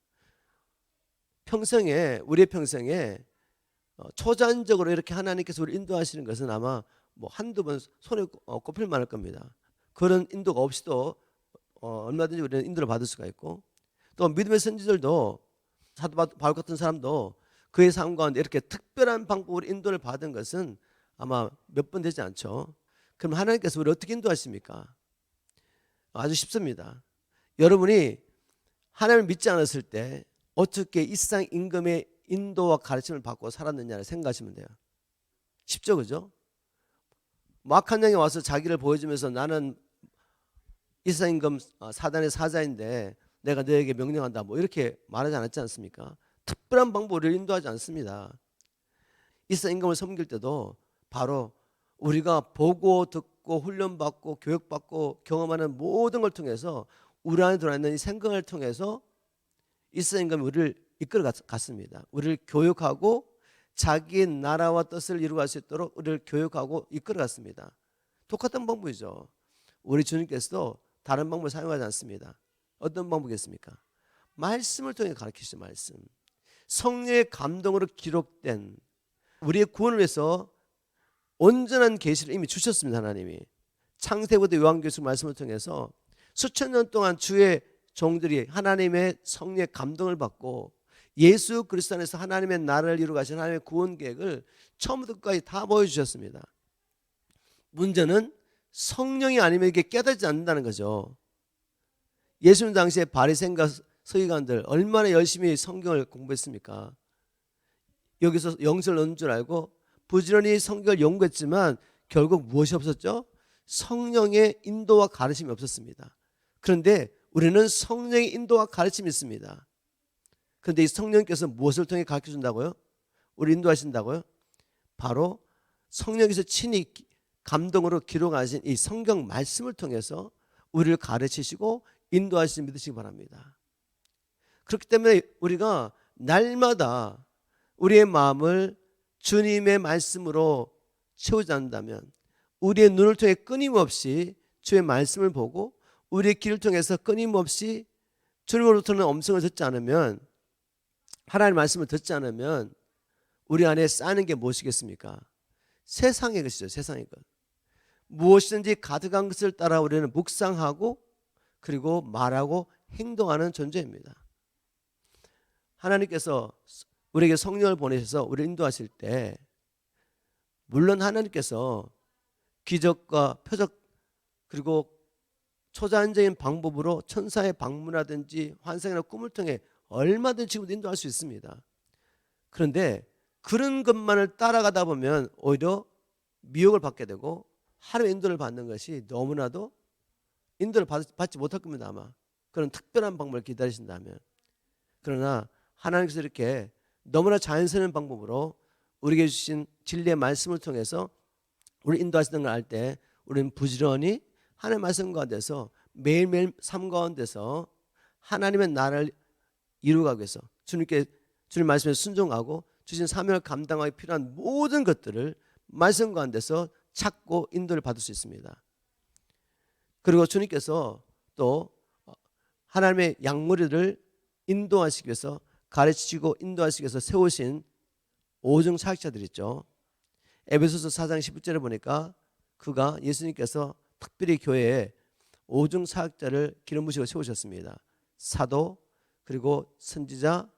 우리의 평생에 초자연적으로 이렇게 하나님께서 우리를 인도하시는 것은 아마 뭐 한두 번 손에 꼽힐 만할 겁니다. 그런 인도가 없이도 얼마든지 우리는 인도를 받을 수가 있고 또 믿음의 선지자들도 사도 바울 같은 사람도 그의 삶 가운데 이렇게 특별한 방법으로 인도를 받은 것은 아마 몇 번 되지 않죠. 그럼 하나님께서 우리를 어떻게 인도하십니까? 아주 쉽습니다. 여러분이 하나님을 믿지 않았을 때 어떻게 이 세상 임금의 인도와 가르침을 받고 살았느냐를 생각하시면 돼요. 쉽죠, 그죠? 악한 영이 와서 자기를 보여주면서 나는 이 세상 임금 사단의 사자인데 내가 너에게 명령한다 뭐 이렇게 말하지 않았지 않습니까? 특별한 방법으로 인도하지 않습니다. 이 세상 임금을 섬길 때도 바로 우리가 보고 듣고 훈련받고 교육받고 경험하는 모든 걸 통해서 우리 안에 들어있는 이 생각을 통해서 이 세상 임금이 우리를 이끌어 갔습니다. 우리를 교육하고 자기 나라와 뜻을 이루어갈 수 있도록 우리를 교육하고 이끌어 갔습니다. 똑같은 방법이죠. 우리 주님께서도 다른 방법을 사용하지 않습니다. 어떤 방법이겠습니까? 말씀을 통해 가르치시죠. 말씀. 성령의 감동으로 기록된 우리의 구원을 위해서 온전한 계시를 이미 주셨습니다. 하나님이 창세부터 요한계시록 말씀을 통해서 수천 년 동안 주의 종들이 하나님의 성령의 감동을 받고 예수 그리스도 안에서 하나님의 나라를 이루어 가신 하나님의 구원 계획을 처음부터 끝까지 다 보여주셨습니다. 문제는 성령이 아니면 이게 깨닫지 않는다는 거죠. 예수님 당시에 바리새인과 서기관들 얼마나 열심히 성경을 공부했습니까? 여기서 영성을 얻는 줄 알고 부지런히 성경을 연구했지만 결국 무엇이 없었죠? 성령의 인도와 가르침이 없었습니다. 그런데 우리는 성령의 인도와 가르침이 있습니다. 그런데 이 성령께서 무엇을 통해 가르쳐 준다고요? 우리 인도하신다고요? 바로 성령께서 친히 감동으로 기록하신 이 성경 말씀을 통해서 우리를 가르치시고 인도하시는 믿으시기 바랍니다. 그렇기 때문에 우리가 날마다 우리의 마음을 주님의 말씀으로 채우지 않는다면, 우리의 눈을 통해 끊임없이 주의 말씀을 보고 우리의 귀를 통해서 끊임없이 주님으로부터는 음성을 듣지 않으면, 하나님의 말씀을 듣지 않으면 우리 안에 쌓이는 게 무엇이겠습니까? 세상의 것이죠. 세상의 것. 무엇이든지 가득한 것을 따라 우리는 묵상하고 그리고 말하고 행동하는 존재입니다. 하나님께서 우리에게 성령을 보내셔서 우리를 인도하실 때, 물론 하나님께서 기적과 표적 그리고 초자연적인 방법으로 천사의 방문하든지 환상이나 꿈을 통해 얼마든지 지금도 인도할 수 있습니다. 그런데 그런 것만을 따라가다 보면 오히려 미혹을 받게 되고 하나님의 인도를 받는 것이 너무나도 인도를 받지 못할 겁니다. 아마 그런 특별한 방법을 기다리신다면. 그러나 하나님께서 이렇게 너무나 자연스러운 방법으로 우리에게 주신 진리의 말씀을 통해서 우리 인도하시는 걸 알 때 우리는 부지런히 하나님의 말씀 가운데서 매일매일 삶 가운데서 하나님의 나라를 이루어가기 위해서 주님 말씀에 순종하고 주신 사명을 감당하기 필요한 모든 것들을 말씀 가운데서 찾고 인도를 받을 수 있습니다. 그리고 주님께서 또 하나님의 양무리를 인도하시기 위해서, 가르치시고 인도하시기 위해서 세우신 오중 사역자들 있죠. 에베소서 4장 11절에 보니까 그가, 예수님께서 특별히 교회에 오중 사역자를 기름 부으시고 세우셨습니다. 사도, 그리고 선지자,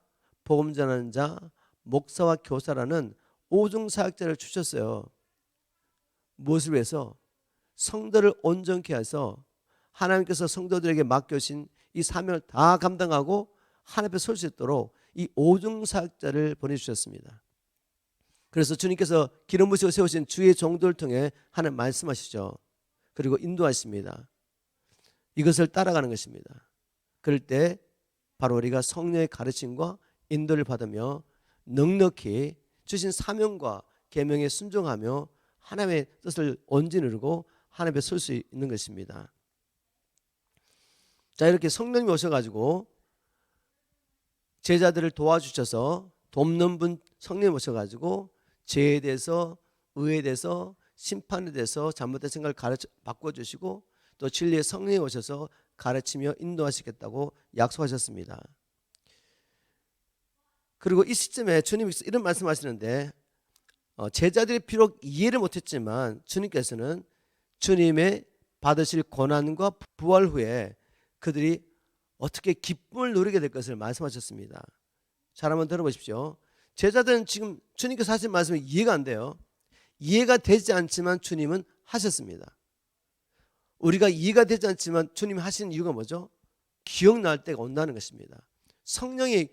복음 전하는 자, 목사와 교사라는 오중 사역자를 주셨어요. 무엇을 위해서? 성도를 온전케 해서 하나님께서 성도들에게 맡겨주신 이 사명을 다 감당하고 하나님 앞에 설 수 있도록 이 오중 사역자를 보내주셨습니다. 그래서 주님께서 기름 부으시고 세우신 주의 종들을 통해 하나님 말씀하시죠. 그리고 인도하십니다. 이것을 따라가는 것입니다. 그럴 때 바로 우리가 성령의 가르침과 인도를 받으며 넉넉히 주신 사명과 계명에 순종하며 하나님의 뜻을 온전히 이루고 하나님 앞에 설 수 있는 것입니다. 자, 이렇게 성령님이 오셔가지고 제자들을 도와주셔서, 돕는 분 성령님 오셔가지고 죄에 대해서, 의에 대해서, 심판에 대해서 잘못된 생각을 바꿔주시고 또 진리의 성령이 오셔서 가르치며 인도하시겠다고 약속하셨습니다. 그리고 이 시점에 주님이 이런 말씀하시는데, 제자들이 비록 이해를 못했지만 주님께서는 주님의 받으실 고난과 부활 후에 그들이 어떻게 기쁨을 누리게 될 것을 말씀하셨습니다. 잘 한번 들어보십시오. 제자들은 지금 주님께서 하신 말씀이 이해가 안 돼요. 이해가 되지 않지만 주님은 하셨습니다. 우리가 이해가 되지 않지만 주님이 하신 이유가 뭐죠? 기억날 때가 온다는 것입니다. 성령이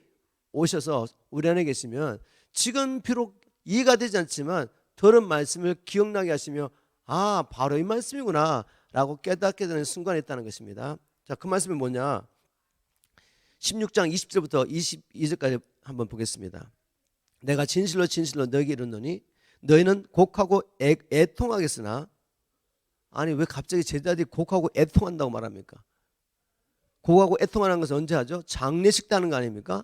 오셔서 우리 안에 계시면 지금 비록 이해가 되지 않지만 들은 말씀을 기억나게 하시며, 아, 바로 이 말씀이구나 라고 깨닫게 되는 순간이 있다는 것입니다. 자, 그 말씀이 뭐냐? 16장 20절부터 22절까지 한번 보겠습니다. 내가 진실로 진실로 너에게 이르노니 너희는 곡하고 애통하겠으나, 아니 왜 갑자기 제자들이 곡하고 애통한다고 말합니까? 곡하고 애통하는 것은 언제 하죠? 장례식 때 하는 거 아닙니까?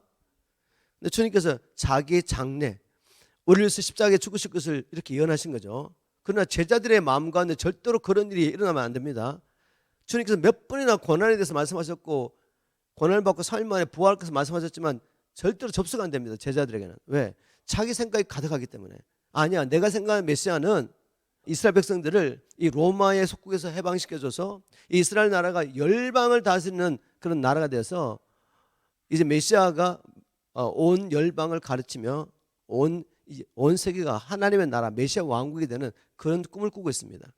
근데 주님께서 자기의 장례, 우리를 위해서 십자가에 죽으실 것을 이렇게 예언하신 거죠. 그러나 제자들의 마음 가운데 절대로 그런 일이 일어나면 안 됩니다. 주님께서 몇 번이나 고난에 대해서 말씀하셨고 고난을 받고 3일 만에 부활할 것을 말씀하셨지만 절대로 접수가 안 됩니다. 제자들에게는. 왜? 자기 생각이 가득하기 때문에. 아니야, 내가 생각하는 메시아는 이스라엘 백성들을 이 로마의 속국에서 해방시켜줘서 이스라엘 나라가 열방을 다스리는 그런 나라가 돼서 이제 메시아가 온 열방을 가르치며 온 세계가 하나님의 나라, 메시아 왕국이 되는 그런 꿈을 꾸고 있습니다.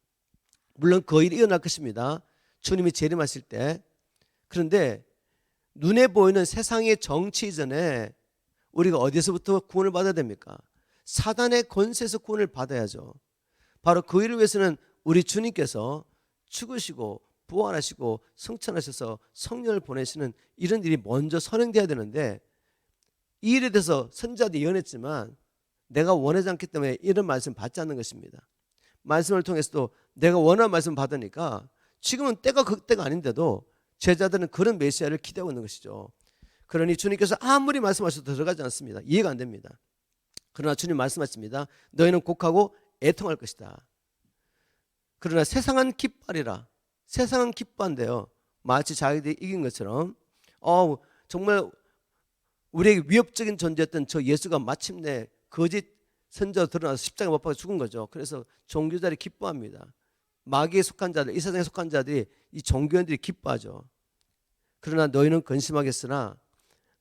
물론 그 일이 일어날 것입니다. 주님이 재림하실 때. 그런데 눈에 보이는 세상의 정치 이전에 우리가 어디서부터 구원을 받아야 됩니까? 사단의 권세에서 구원을 받아야죠. 바로 그 일을 위해서는 우리 주님께서 죽으시고 부활하시고 성천하셔서 성령을 보내시는 이런 일이 먼저 선행돼야 되는데, 이 일에 대해서 선지자들이 예언했지만 내가 원하지 않기 때문에 이런 말씀 받지 않는 것입니다. 말씀을 통해서도 내가 원하는 말씀 받으니까 지금은 때가 그 때가 아닌데도 제자들은 그런 메시아를 기대하고 있는 것이죠. 그러니 주님께서 아무리 말씀하셔도 들어가지 않습니다. 이해가 안 됩니다. 그러나 주님 말씀하십니다. 너희는 곡하고 애통할 것이다. 그러나 세상은 기뻐하리라. 세상은 기뻐한대요. 마치 자기들이 이긴 것처럼. 정말 우리에게 위협적인 존재였던 저 예수가 마침내 거짓 선지자로 드러나서 십자가에 못 박혀 죽은 거죠. 그래서 종교자들이 기뻐합니다. 마귀에 속한 자들, 이 세상에 속한 자들이, 이 종교인들이 기뻐하죠. 그러나 너희는 근심하겠으나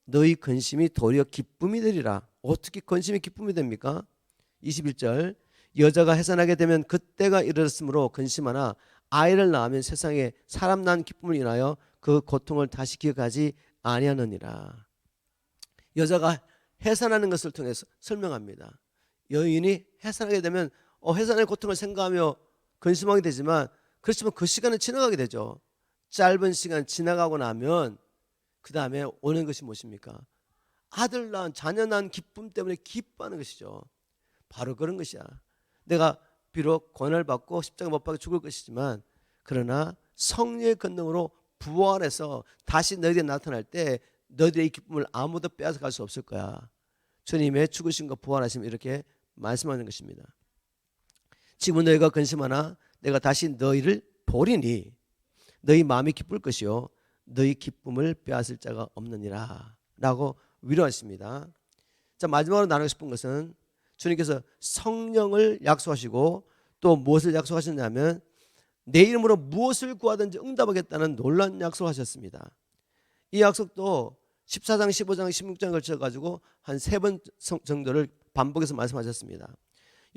너희 근심이 도리어 기쁨이 되리라. 어떻게 근심이 기쁨이 됩니까? 21절, 여자가 해산하게 되면 그때가 이르렀으므로 근심하나 아이를 낳으면 세상에 사람 낳은 기쁨을 인하여 그 고통을 다시 기억하지 아니하느니라. 여자가 해산하는 것을 통해서 설명합니다. 여인이 해산하게 되면 해산의 고통을 생각하며 근심하게 되지만, 그렇지만 그 시간은 지나가게 되죠. 짧은 시간 지나가고 나면 그 다음에 오는 것이 무엇입니까? 아들 낳은, 자녀 낳은 기쁨 때문에 기뻐하는 것이죠. 바로 그런 것이야. 내가 비록 고난을 받고 십자가 못 박혀 죽을 것이지만, 그러나 성령의 권능으로 부활해서 다시 너희들이 나타날 때 너희들의 기쁨을 아무도 빼앗아갈 수 없을 거야. 주님의 죽으심과 부활하심, 이렇게 말씀하는 것입니다. 지금 너희가 근심하나 내가 다시 너희를 보리니 너희 마음이 기쁠 것이요 너희 기쁨을 빼앗을 자가 없느니라 라고 위로하십니다. 자, 마지막으로 나누고 싶은 것은 주님께서 성령을 약속하시고 또 무엇을 약속하셨냐면 내 이름으로 무엇을 구하든지 응답하겠다는 놀라운 약속을 하셨습니다. 이 약속도 14장, 15장, 16장에 걸쳐가지고 한 3번 정도를 반복해서 말씀하셨습니다.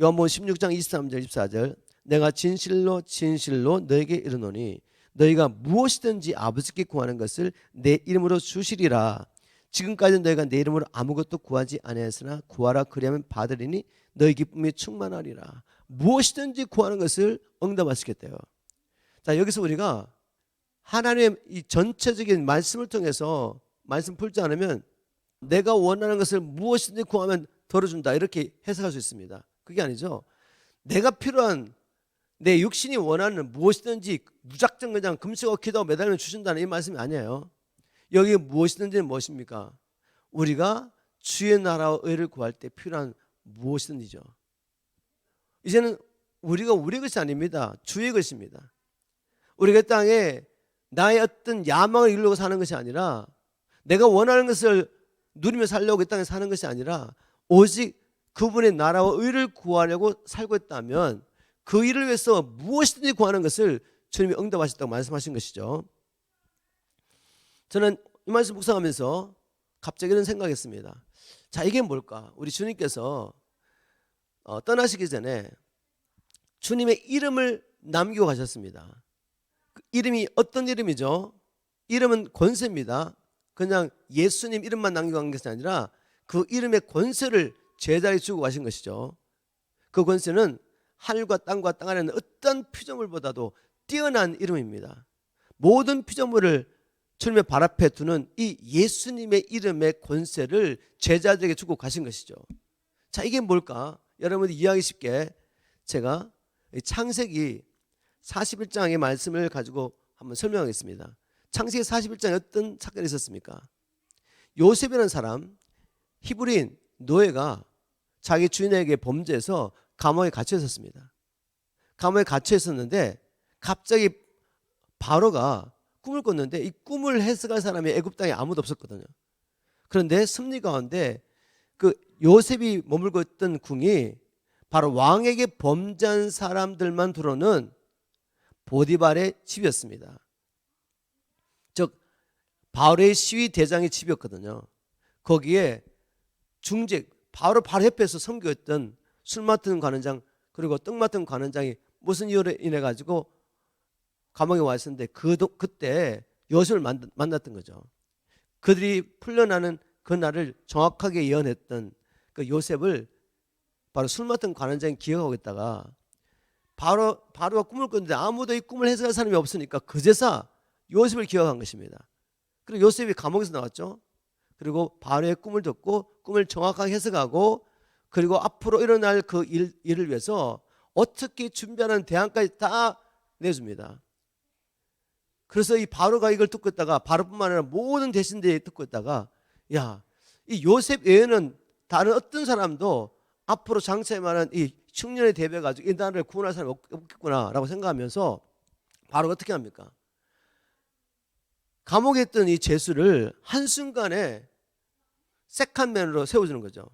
요한복음 16장 23절 24절, 내가 진실로 진실로 너에게 이르노니 너희가 무엇이든지 아버지께 구하는 것을 내 이름으로 주시리라. 지금까지 너희가 내 이름으로 아무것도 구하지 아니하였으나 구하라 그리하면 받으리니 너희 기쁨이 충만하리라. 무엇이든지 구하는 것을 응답하시겠대요. 자, 여기서 우리가 하나님의 이 전체적인 말씀을 통해서 말씀 풀지 않으면 내가 원하는 것을 무엇이든지 구하면 들어준다, 이렇게 해석할 수 있습니다. 그게 아니죠. 내가 필요한, 내 육신이 원하는 무엇이든지 무작정 그냥 금식하고 기도하고 매달리면 주신다는 이 말씀이 아니에요. 여기 무엇이든지는 무엇입니까? 우리가 주의 나라와 의를 구할 때 필요한 무엇이든지죠. 이제는 우리가 우리 것이 아닙니다. 주의 것입니다. 우리가 땅에 나의 어떤 야망을 이루려고 사는 것이 아니라, 내가 원하는 것을 누리며 살려고 이 땅에 사는 것이 아니라 오직 그분의 나라와 의를 구하려고 살고 있다면 그 일을 위해서 무엇이든지 구하는 것을 주님이 응답하셨다고 말씀하신 것이죠. 저는 이 말씀 묵상하면서 갑자기 이런 생각했습니다. 자, 이게 뭘까? 우리 주님께서 떠나시기 전에 주님의 이름을 남기고 가셨습니다. 그 이름이 어떤 이름이죠? 이름은 권세입니다. 그냥 예수님 이름만 남기고 간 것이 아니라 그 이름의 권세를 제자에게 주고 가신 것이죠. 그 권세는 하늘과 땅과 땅 안에 있는 어떤 피조물보다도 뛰어난 이름입니다. 모든 피조물을 주님의 발 앞에 두는 이 예수님의 이름의 권세를 제자들에게 주고 가신 것이죠. 자, 이게 뭘까? 여러분이 이해하기 쉽게 제가 창세기 41장의 말씀을 가지고 한번 설명하겠습니다. 창세기 41장에 어떤 사건이 있었습니까? 요셉이라는 사람, 히브리인 노예가 자기 주인에게 범죄해서 감옥에 갇혀 있었습니다. 감옥에 갇혀 있었는데 갑자기 바로가 꿈을 꿨는데 이 꿈을 해석할 사람이 애굽 땅에 아무도 없었거든요. 그런데 섭리 가운데 그 요셉이 머물고 있던 궁이 바로 왕에게 범죄한 사람들만 들어오는 보디발의 집이었습니다. 즉 바로의 시위 대장의 집이었거든요. 거기에 중직, 바로 옆에서 섬겨있던 술 맡은 관원장 그리고 떡 맡은 관원장이 무슨 이유로 인해 가지고 감옥에 와 있었는데 그때 요셉을 만났던 거죠. 그들이 풀려나는 그 날을 정확하게 예언했던 그 요셉을 바로 술 맡은 관원장이 기억하고 있다가 바로가 꿈을 꿨는데 아무도 이 꿈을 해석할 사람이 없으니까 그제서 요셉을 기억한 것입니다. 그리고 요셉이 감옥에서 나왔죠. 그리고 바로의 꿈을 듣고 꿈을 정확하게 해석하고 그리고 앞으로 일어날 그 일을 위해서 어떻게 준비하는 대안까지 다 내줍니다. 그래서 이 바로가 이걸 듣고 있다가 바로뿐만 아니라 모든 대신들이 듣고 있다가 야, 이 요셉 외에는 다른 어떤 사람도 앞으로 장차에만한 이 흉년에 대비해 가지고 이 나라를 구원할 사람이 없겠구나라고 생각하면서 바로가 어떻게 합니까? 감옥에 있던 이 죄수를 한순간에 세컨맨으로 세워주는 거죠.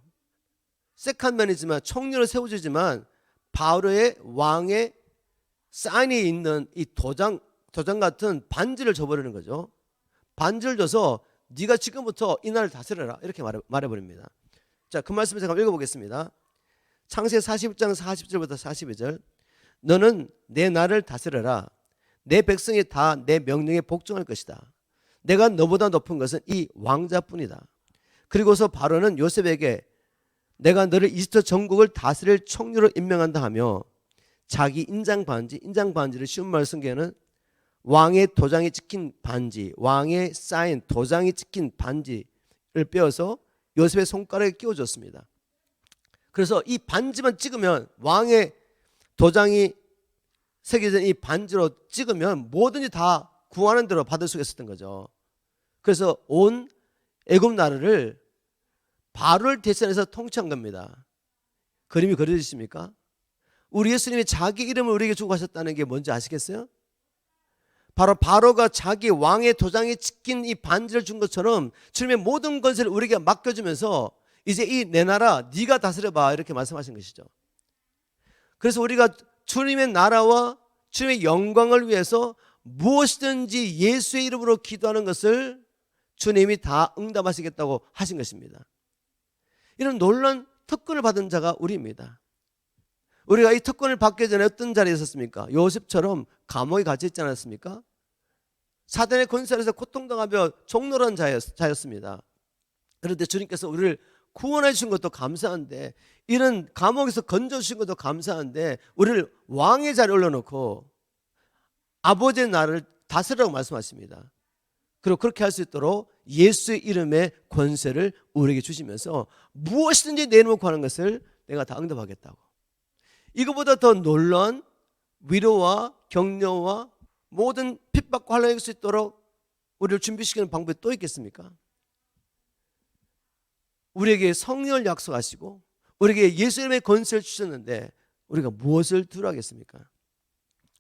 세컨맨이지만 총리로 세워주지만 바로의 왕의 사인이 있는 이 도장 같은 반지를 줘버리는 거죠. 반지를 줘서 네가 지금부터 이 나라를 다스려라 이렇게 말해버립니다. 자, 그 말씀을 제가 읽어보겠습니다. 창세기 40장 40절부터 42절. 너는 내 나라를 다스려라. 내 백성이 다 내 명령에 복종할 것이다. 내가 너보다 높은 것은 이 왕자뿐이다. 그리고서 바로는 요셉에게 내가 너를 이집트 전국을 다스릴 총리로 임명한다 하며 자기 인장 반지를 쉬운 말로 쓴게는 왕의 도장이 찍힌 반지, 왕의 사인 도장이 찍힌 반지를 빼어서 요셉의 손가락에 끼워줬습니다. 그래서 이 반지만 찍으면 왕의 도장이 새겨진 이 반지로 찍으면 뭐든지 다 구하는 대로 받을 수가 있었던 거죠. 그래서 온 애굽 나라를 바로를 대신해서 통치한 겁니다. 그림이 그려지십니까? 우리 예수님이 자기 이름을 우리에게 주고 가셨다는 게 뭔지 아시겠어요? 바로 바로가 자기 왕의 도장이 찍힌 이 반지를 준 것처럼 주님의 모든 권세를 우리에게 맡겨주면서 이제 이 내 나라 네가 다스려봐 이렇게 말씀하신 것이죠. 그래서 우리가 주님의 나라와 주님의 영광을 위해서 무엇이든지 예수의 이름으로 기도하는 것을 주님이 다 응답하시겠다고 하신 것입니다. 이런 놀라운 특권을 받은 자가 우리입니다. 우리가 이 특권을 받기 전에 어떤 자리에 있었습니까? 요셉처럼 감옥에 갇혀 있지 않았습니까? 사단의 권세 아래서 고통당하며 종노란 자였습니다. 그런데 주님께서 우리를 구원해 주신 것도 감사한데 이런 감옥에서 건져주신 것도 감사한데 우리를 왕의 자리에 올려놓고 아버지의 나라를 다스리라고 말씀하십니다. 그리고 그렇게 할 수 있도록 예수의 이름의 권세를 우리에게 주시면서 무엇이든지 내 이름으로 구하는 것을 내가 다 응답하겠다고. 이거보다 더 놀라운 위로와 격려와 모든 핍박과 환난을 이길 수 있도록 우리를 준비시키는 방법이 또 있겠습니까? 우리에게 성령을 약속하시고 우리에게 예수 이름의 권세를 주셨는데 우리가 무엇을 두려워하겠습니까?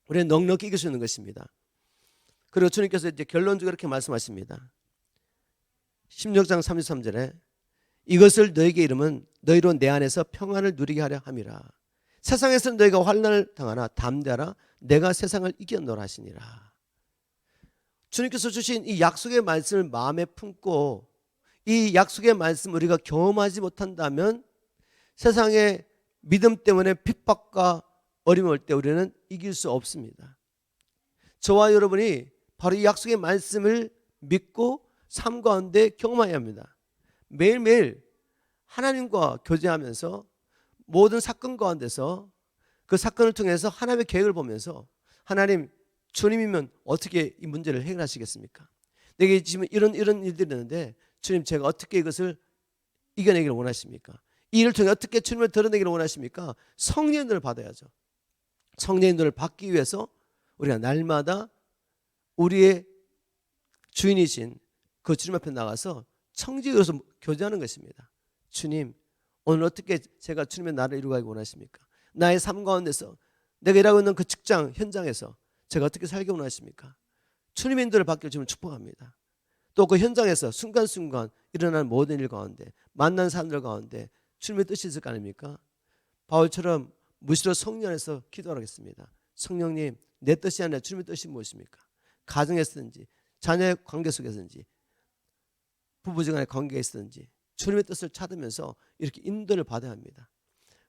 우리는 넉넉히 이길 수 있는 것입니다. 그리고 주님께서 이제 결론적으로 이렇게 말씀하십니다. 16장 33절에 이것을 너에게 이름은 너희로 내 안에서 평안을 누리게 하려 함이라. 세상에서 너희가 환난을 당하나 담대하라. 내가 세상을 이겼노라 하시니라. 주님께서 주신 이 약속의 말씀을 마음에 품고 이 약속의 말씀 우리가 경험하지 못한다면 세상의 믿음 때문에 핍박과 어려움이 올 때 우리는 이길 수 없습니다. 저와 여러분이 바로 이 약속의 말씀을 믿고 삶 가운데 경험해야 합니다. 매일매일 하나님과 교제하면서 모든 사건 가운데서 그 사건을 통해서 하나님의 계획을 보면서 하나님 주님이면 어떻게 이 문제를 해결하시겠습니까? 내게 지금 이런 일들이 있는데 주님 제가 어떻게 이것을 이겨내기를 원하십니까? 이 일을 통해 어떻게 주님을 드러내기를 원하십니까? 성령의 눈을 받아야죠. 성령의 눈을 받기 위해서 우리가 날마다 우리의 주인이신 그 주님 앞에 나가서 청지기로서 교제하는 것입니다. 주님 오늘 어떻게 제가 주님의 나라를 이루어가기 원하십니까? 나의 삶 가운데서 내가 일하고 있는 그 직장 현장에서 제가 어떻게 살기 원하십니까? 주님의 인도를 받기를 주님을 축복합니다. 또 그 현장에서 순간순간 일어나는 모든 일 가운데 만난 사람들 가운데 주님의 뜻이 있을 거 아닙니까? 바울처럼 무시로 성령 안에서 기도하겠습니다. 성령님 내 뜻이 아니라 주님의 뜻이 무엇입니까? 가정에서든지 자녀의 관계 속에서든지 부부지간의 관계에 있든지 주님의 뜻을 찾으면서 이렇게 인도를 받아야 합니다.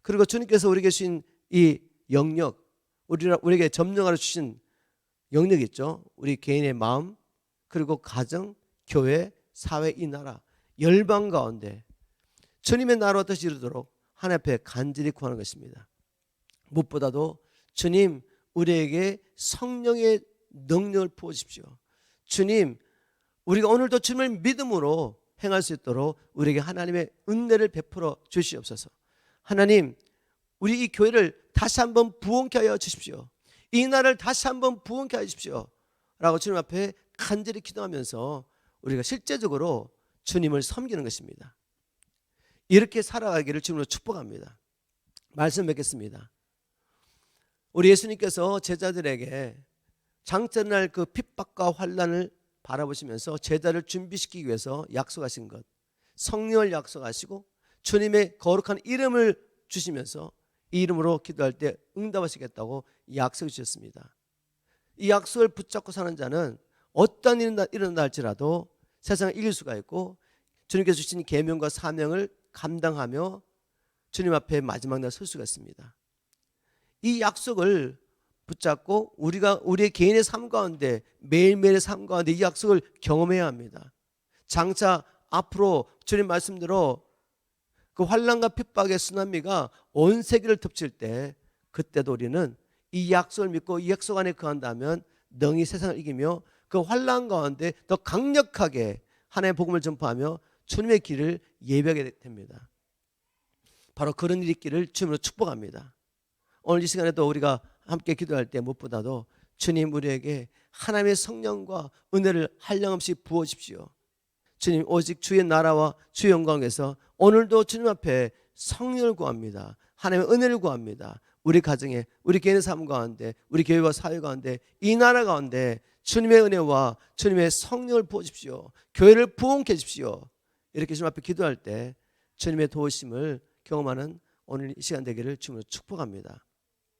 그리고 주님께서 우리에게 주신 이 영역 우리에게 점령하러 주신 영역이 있죠. 우리 개인의 마음 그리고 가정, 교회, 사회, 이 나라 열방 가운데 주님의 나라와 뜻이 이루도록 하나님 앞에 간절히 구하는 것입니다. 무엇보다도 주님, 우리에게 성령의 능력을 부어주십시오. 주님, 우리가 오늘도 주님을 믿음으로 행할 수 있도록 우리에게 하나님의 은혜를 베풀어 주시옵소서. 하나님, 우리 이 교회를 다시 한번 부흥케 하여 주십시오. 이 나라를 다시 한번 부흥케 하여 주십시오 라고 주님 앞에 간절히 기도하면서 우리가 실제적으로 주님을 섬기는 것입니다. 이렇게 살아가기를 주님으로 축복합니다. 말씀 맺겠습니다. 우리 예수님께서 제자들에게 장trận날 그 핍박과 환난을 바라보시면서 제자를 준비시키기 위해서 약속하신 것, 성령을 약속하시고 주님의 거룩한 이름을 주시면서 이 이름으로 기도할 때 응답하시겠다고 약속해 주셨습니다. 이 약속을 붙잡고 사는 자는 어떤 일이 일어난다 할지라도 세상을 이길 수가 있고 주님께서 주신 계명과 사명을 감당하며 주님 앞에 마지막 날 설 수가 있습니다. 이 약속을 붙잡고 우리가 우리의 개인의 삶 가운데 매일매일의 삶 가운데 이 약속을 경험해야 합니다. 장차 앞으로 주님 말씀대로 그 환난과 핍박의 쓰나미가 온 세계를 덮칠 때 그때도 우리는 이 약속을 믿고 이 약속 안에 거한다면 능히 세상을 이기며 그 환난 가운데 더 강력하게 하나님의 복음을 전파하며 주님의 길을 예배하게 됩니다. 바로 그런 일이 있기를 주님으로 축복합니다. 오늘 이 시간에도 우리가 함께 기도할 때 무엇보다도 주님, 우리에게 하나님의 성령과 은혜를 한량없이 부어주십시오. 주님, 오직 주의 나라와 주의 영광에서 오늘도 주님 앞에 성령을 구합니다. 하나님의 은혜를 구합니다. 우리 가정에, 우리 개인의 삶 가운데, 우리 교회와 사회 가운데, 이 나라 가운데 주님의 은혜와 주님의 성령을 부어주십시오. 교회를 부흥케 해주십시오. 이렇게 주님 앞에 기도할 때 주님의 도우심을 경험하는 오늘 이 시간 되기를 주님으로 축복합니다.